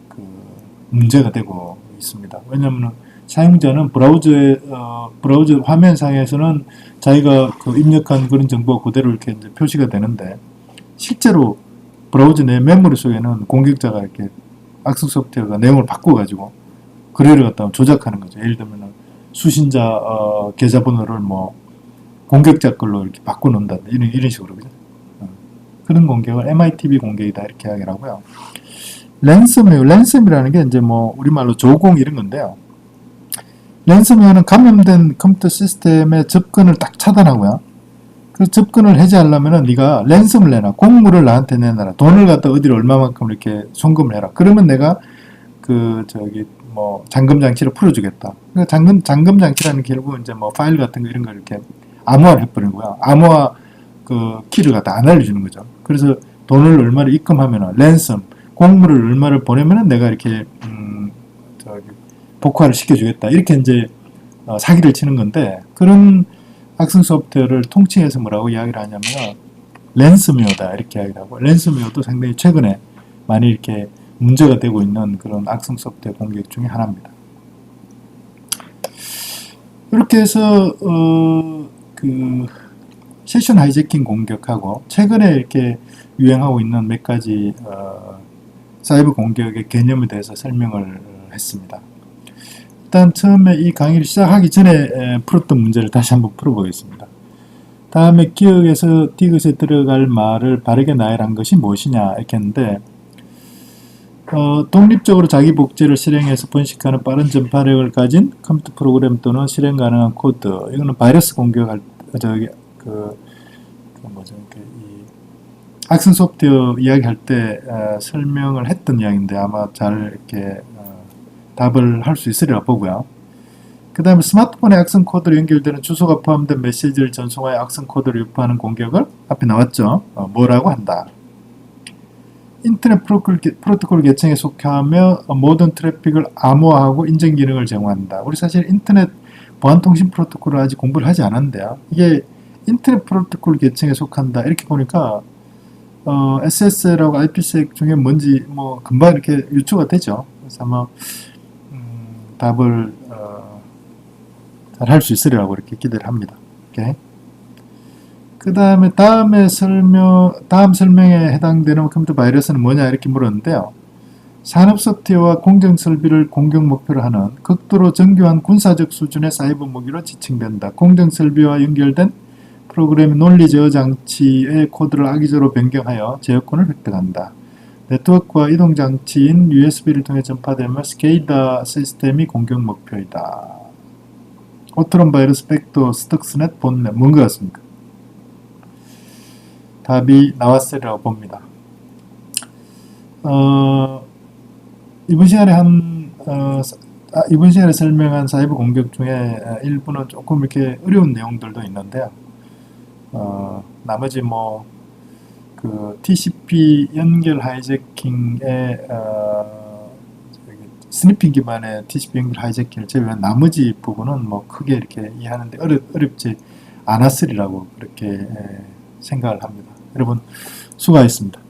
그 문제가 되고 있습니다. 왜냐하면 사용자는 브라우저 화면상에서는 자기가 그 입력한 그런 정보가 그대로 이렇게 이제 표시가 되는데 실제로 브라우저 내 메모리 속에는 공격자가 이렇게 악성 소프트웨어가 내용을 바꿔가지고 거래를 갖다가 조작하는 거죠. 예를 들면 수신자 계좌번호를 뭐 공격자 걸로 이렇게 바꿔놓는다 이런 식으로 그죠? 그런 공격을 MITB 공격이다 이렇게 이야기를 하고요. 랜섬이라는 게 이제 뭐 우리말로 조공 이런 건데요. 랜섬웨어는 감염된 컴퓨터 시스템의 접근을 딱 차단하고요. 그 접근을 해제하려면은 네가 랜섬을 내놔, 공물을 나한테 내놔라, 돈을 갖다 어디로 얼마만큼 이렇게 송금을 해라. 그러면 내가 그 저기 뭐 잠금 장치를 풀어주겠다. 그러니까 잠금 장치라는 게 결국 이제 뭐 파일 같은 거 이런 걸 이렇게 암호화를 해버리는 거야. 암호화 그 키를 갖다 안 알려주는 거죠. 그래서 돈을 얼마를 입금하면은 랜섬 공물을 얼마를 보내면은 내가 이렇게 저기 복화를 시켜주겠다. 이렇게 이제 사기를 치는 건데 그런 악성 소프트웨어를 통칭해서 뭐라고 이야기를 하냐면 랜섬웨어다 이렇게 이야기를 하고 랜섬웨어도 상당히 최근에 많이 이렇게 문제가 되고 있는 그런 악성 소프트웨어 공격 중에 하나입니다. 이렇게 해서 그 세션 하이제킹 공격하고 최근에 이렇게 유행하고 있는 몇 가지 사이버 공격의 개념에 대해서 설명을 했습니다. 일단 처음에 이 강의를 시작하기 전에 풀었던 문제를 다시 한번 풀어보겠습니다. 다음에 기억에서 디귿에 들어갈 말을 바르게 나열한 것이 무엇이냐 이렇게 했는데 독립적으로 자기 복제를 실행해서 번식하는 빠른 전파력을 가진 컴퓨터 프로그램 또는 실행 가능한 코드. 이거는 바이러스 공격할 이 악성 소프트웨어 이야기할 때 설명을 했던 이야기인데 아마 잘 이렇게 답을 할 수 있으리라 보고요. 그 다음에 스마트폰에 악성 코드로 연결되는 주소가 포함된 메시지를 전송하여 악성 코드를 유포하는 공격을 앞에 나왔죠. 뭐라고 한다. 인터넷 프로토콜 계층에 속하며 모든 트래픽을 암호화하고 인증 기능을 제공한다. 우리 사실 인터넷 보안통신 프로토콜을 아직 공부를 하지 않았는데요. 이게 인터넷 프로토콜 계층에 속한다. 이렇게 보니까 SSL하고 IPsec 중에 뭔지 뭐 금방 이렇게 유추가 되죠. 그래서 아마 답을 잘 할 수 있으리라고 이렇게 기대를 합니다. 오케이. 그 다음에 다음 설명에 해당되는 컴퓨터 바이러스는 뭐냐 이렇게 물었는데요. 산업 소프트웨어와 공정 설비를 공격 목표로 하는 극도로 정교한 군사적 수준의 사이버 무기로 지칭된다. 공정 설비와 연결된 프로그램의 논리 제어 장치의 코드를 악의적으로 변경하여 제어권을 획득한다. 네트워크와 이동 장치인 USB를 통해 전파되며 스케이다 시스템이 공격 목표이다. 오트론 바이러스, 백도어, 스톡스넷, 본넷, 뭔 것 같습니까? 답이 나왔으리라고 봅니다. 이번 시간에 설명한 사이버 공격 중에 일부는 조금 이렇게 어려운 내용들도 있는데요. 나머지 뭐 그 TCP 연결 하이제킹의 스니핑 기반의 TCP 연결 하이제킹을 제외한 나머지 부분은 뭐 크게 이렇게 이해하는데 어렵지 않았으리라고 그렇게 생각을 합니다. 여러분 수고하셨습니다.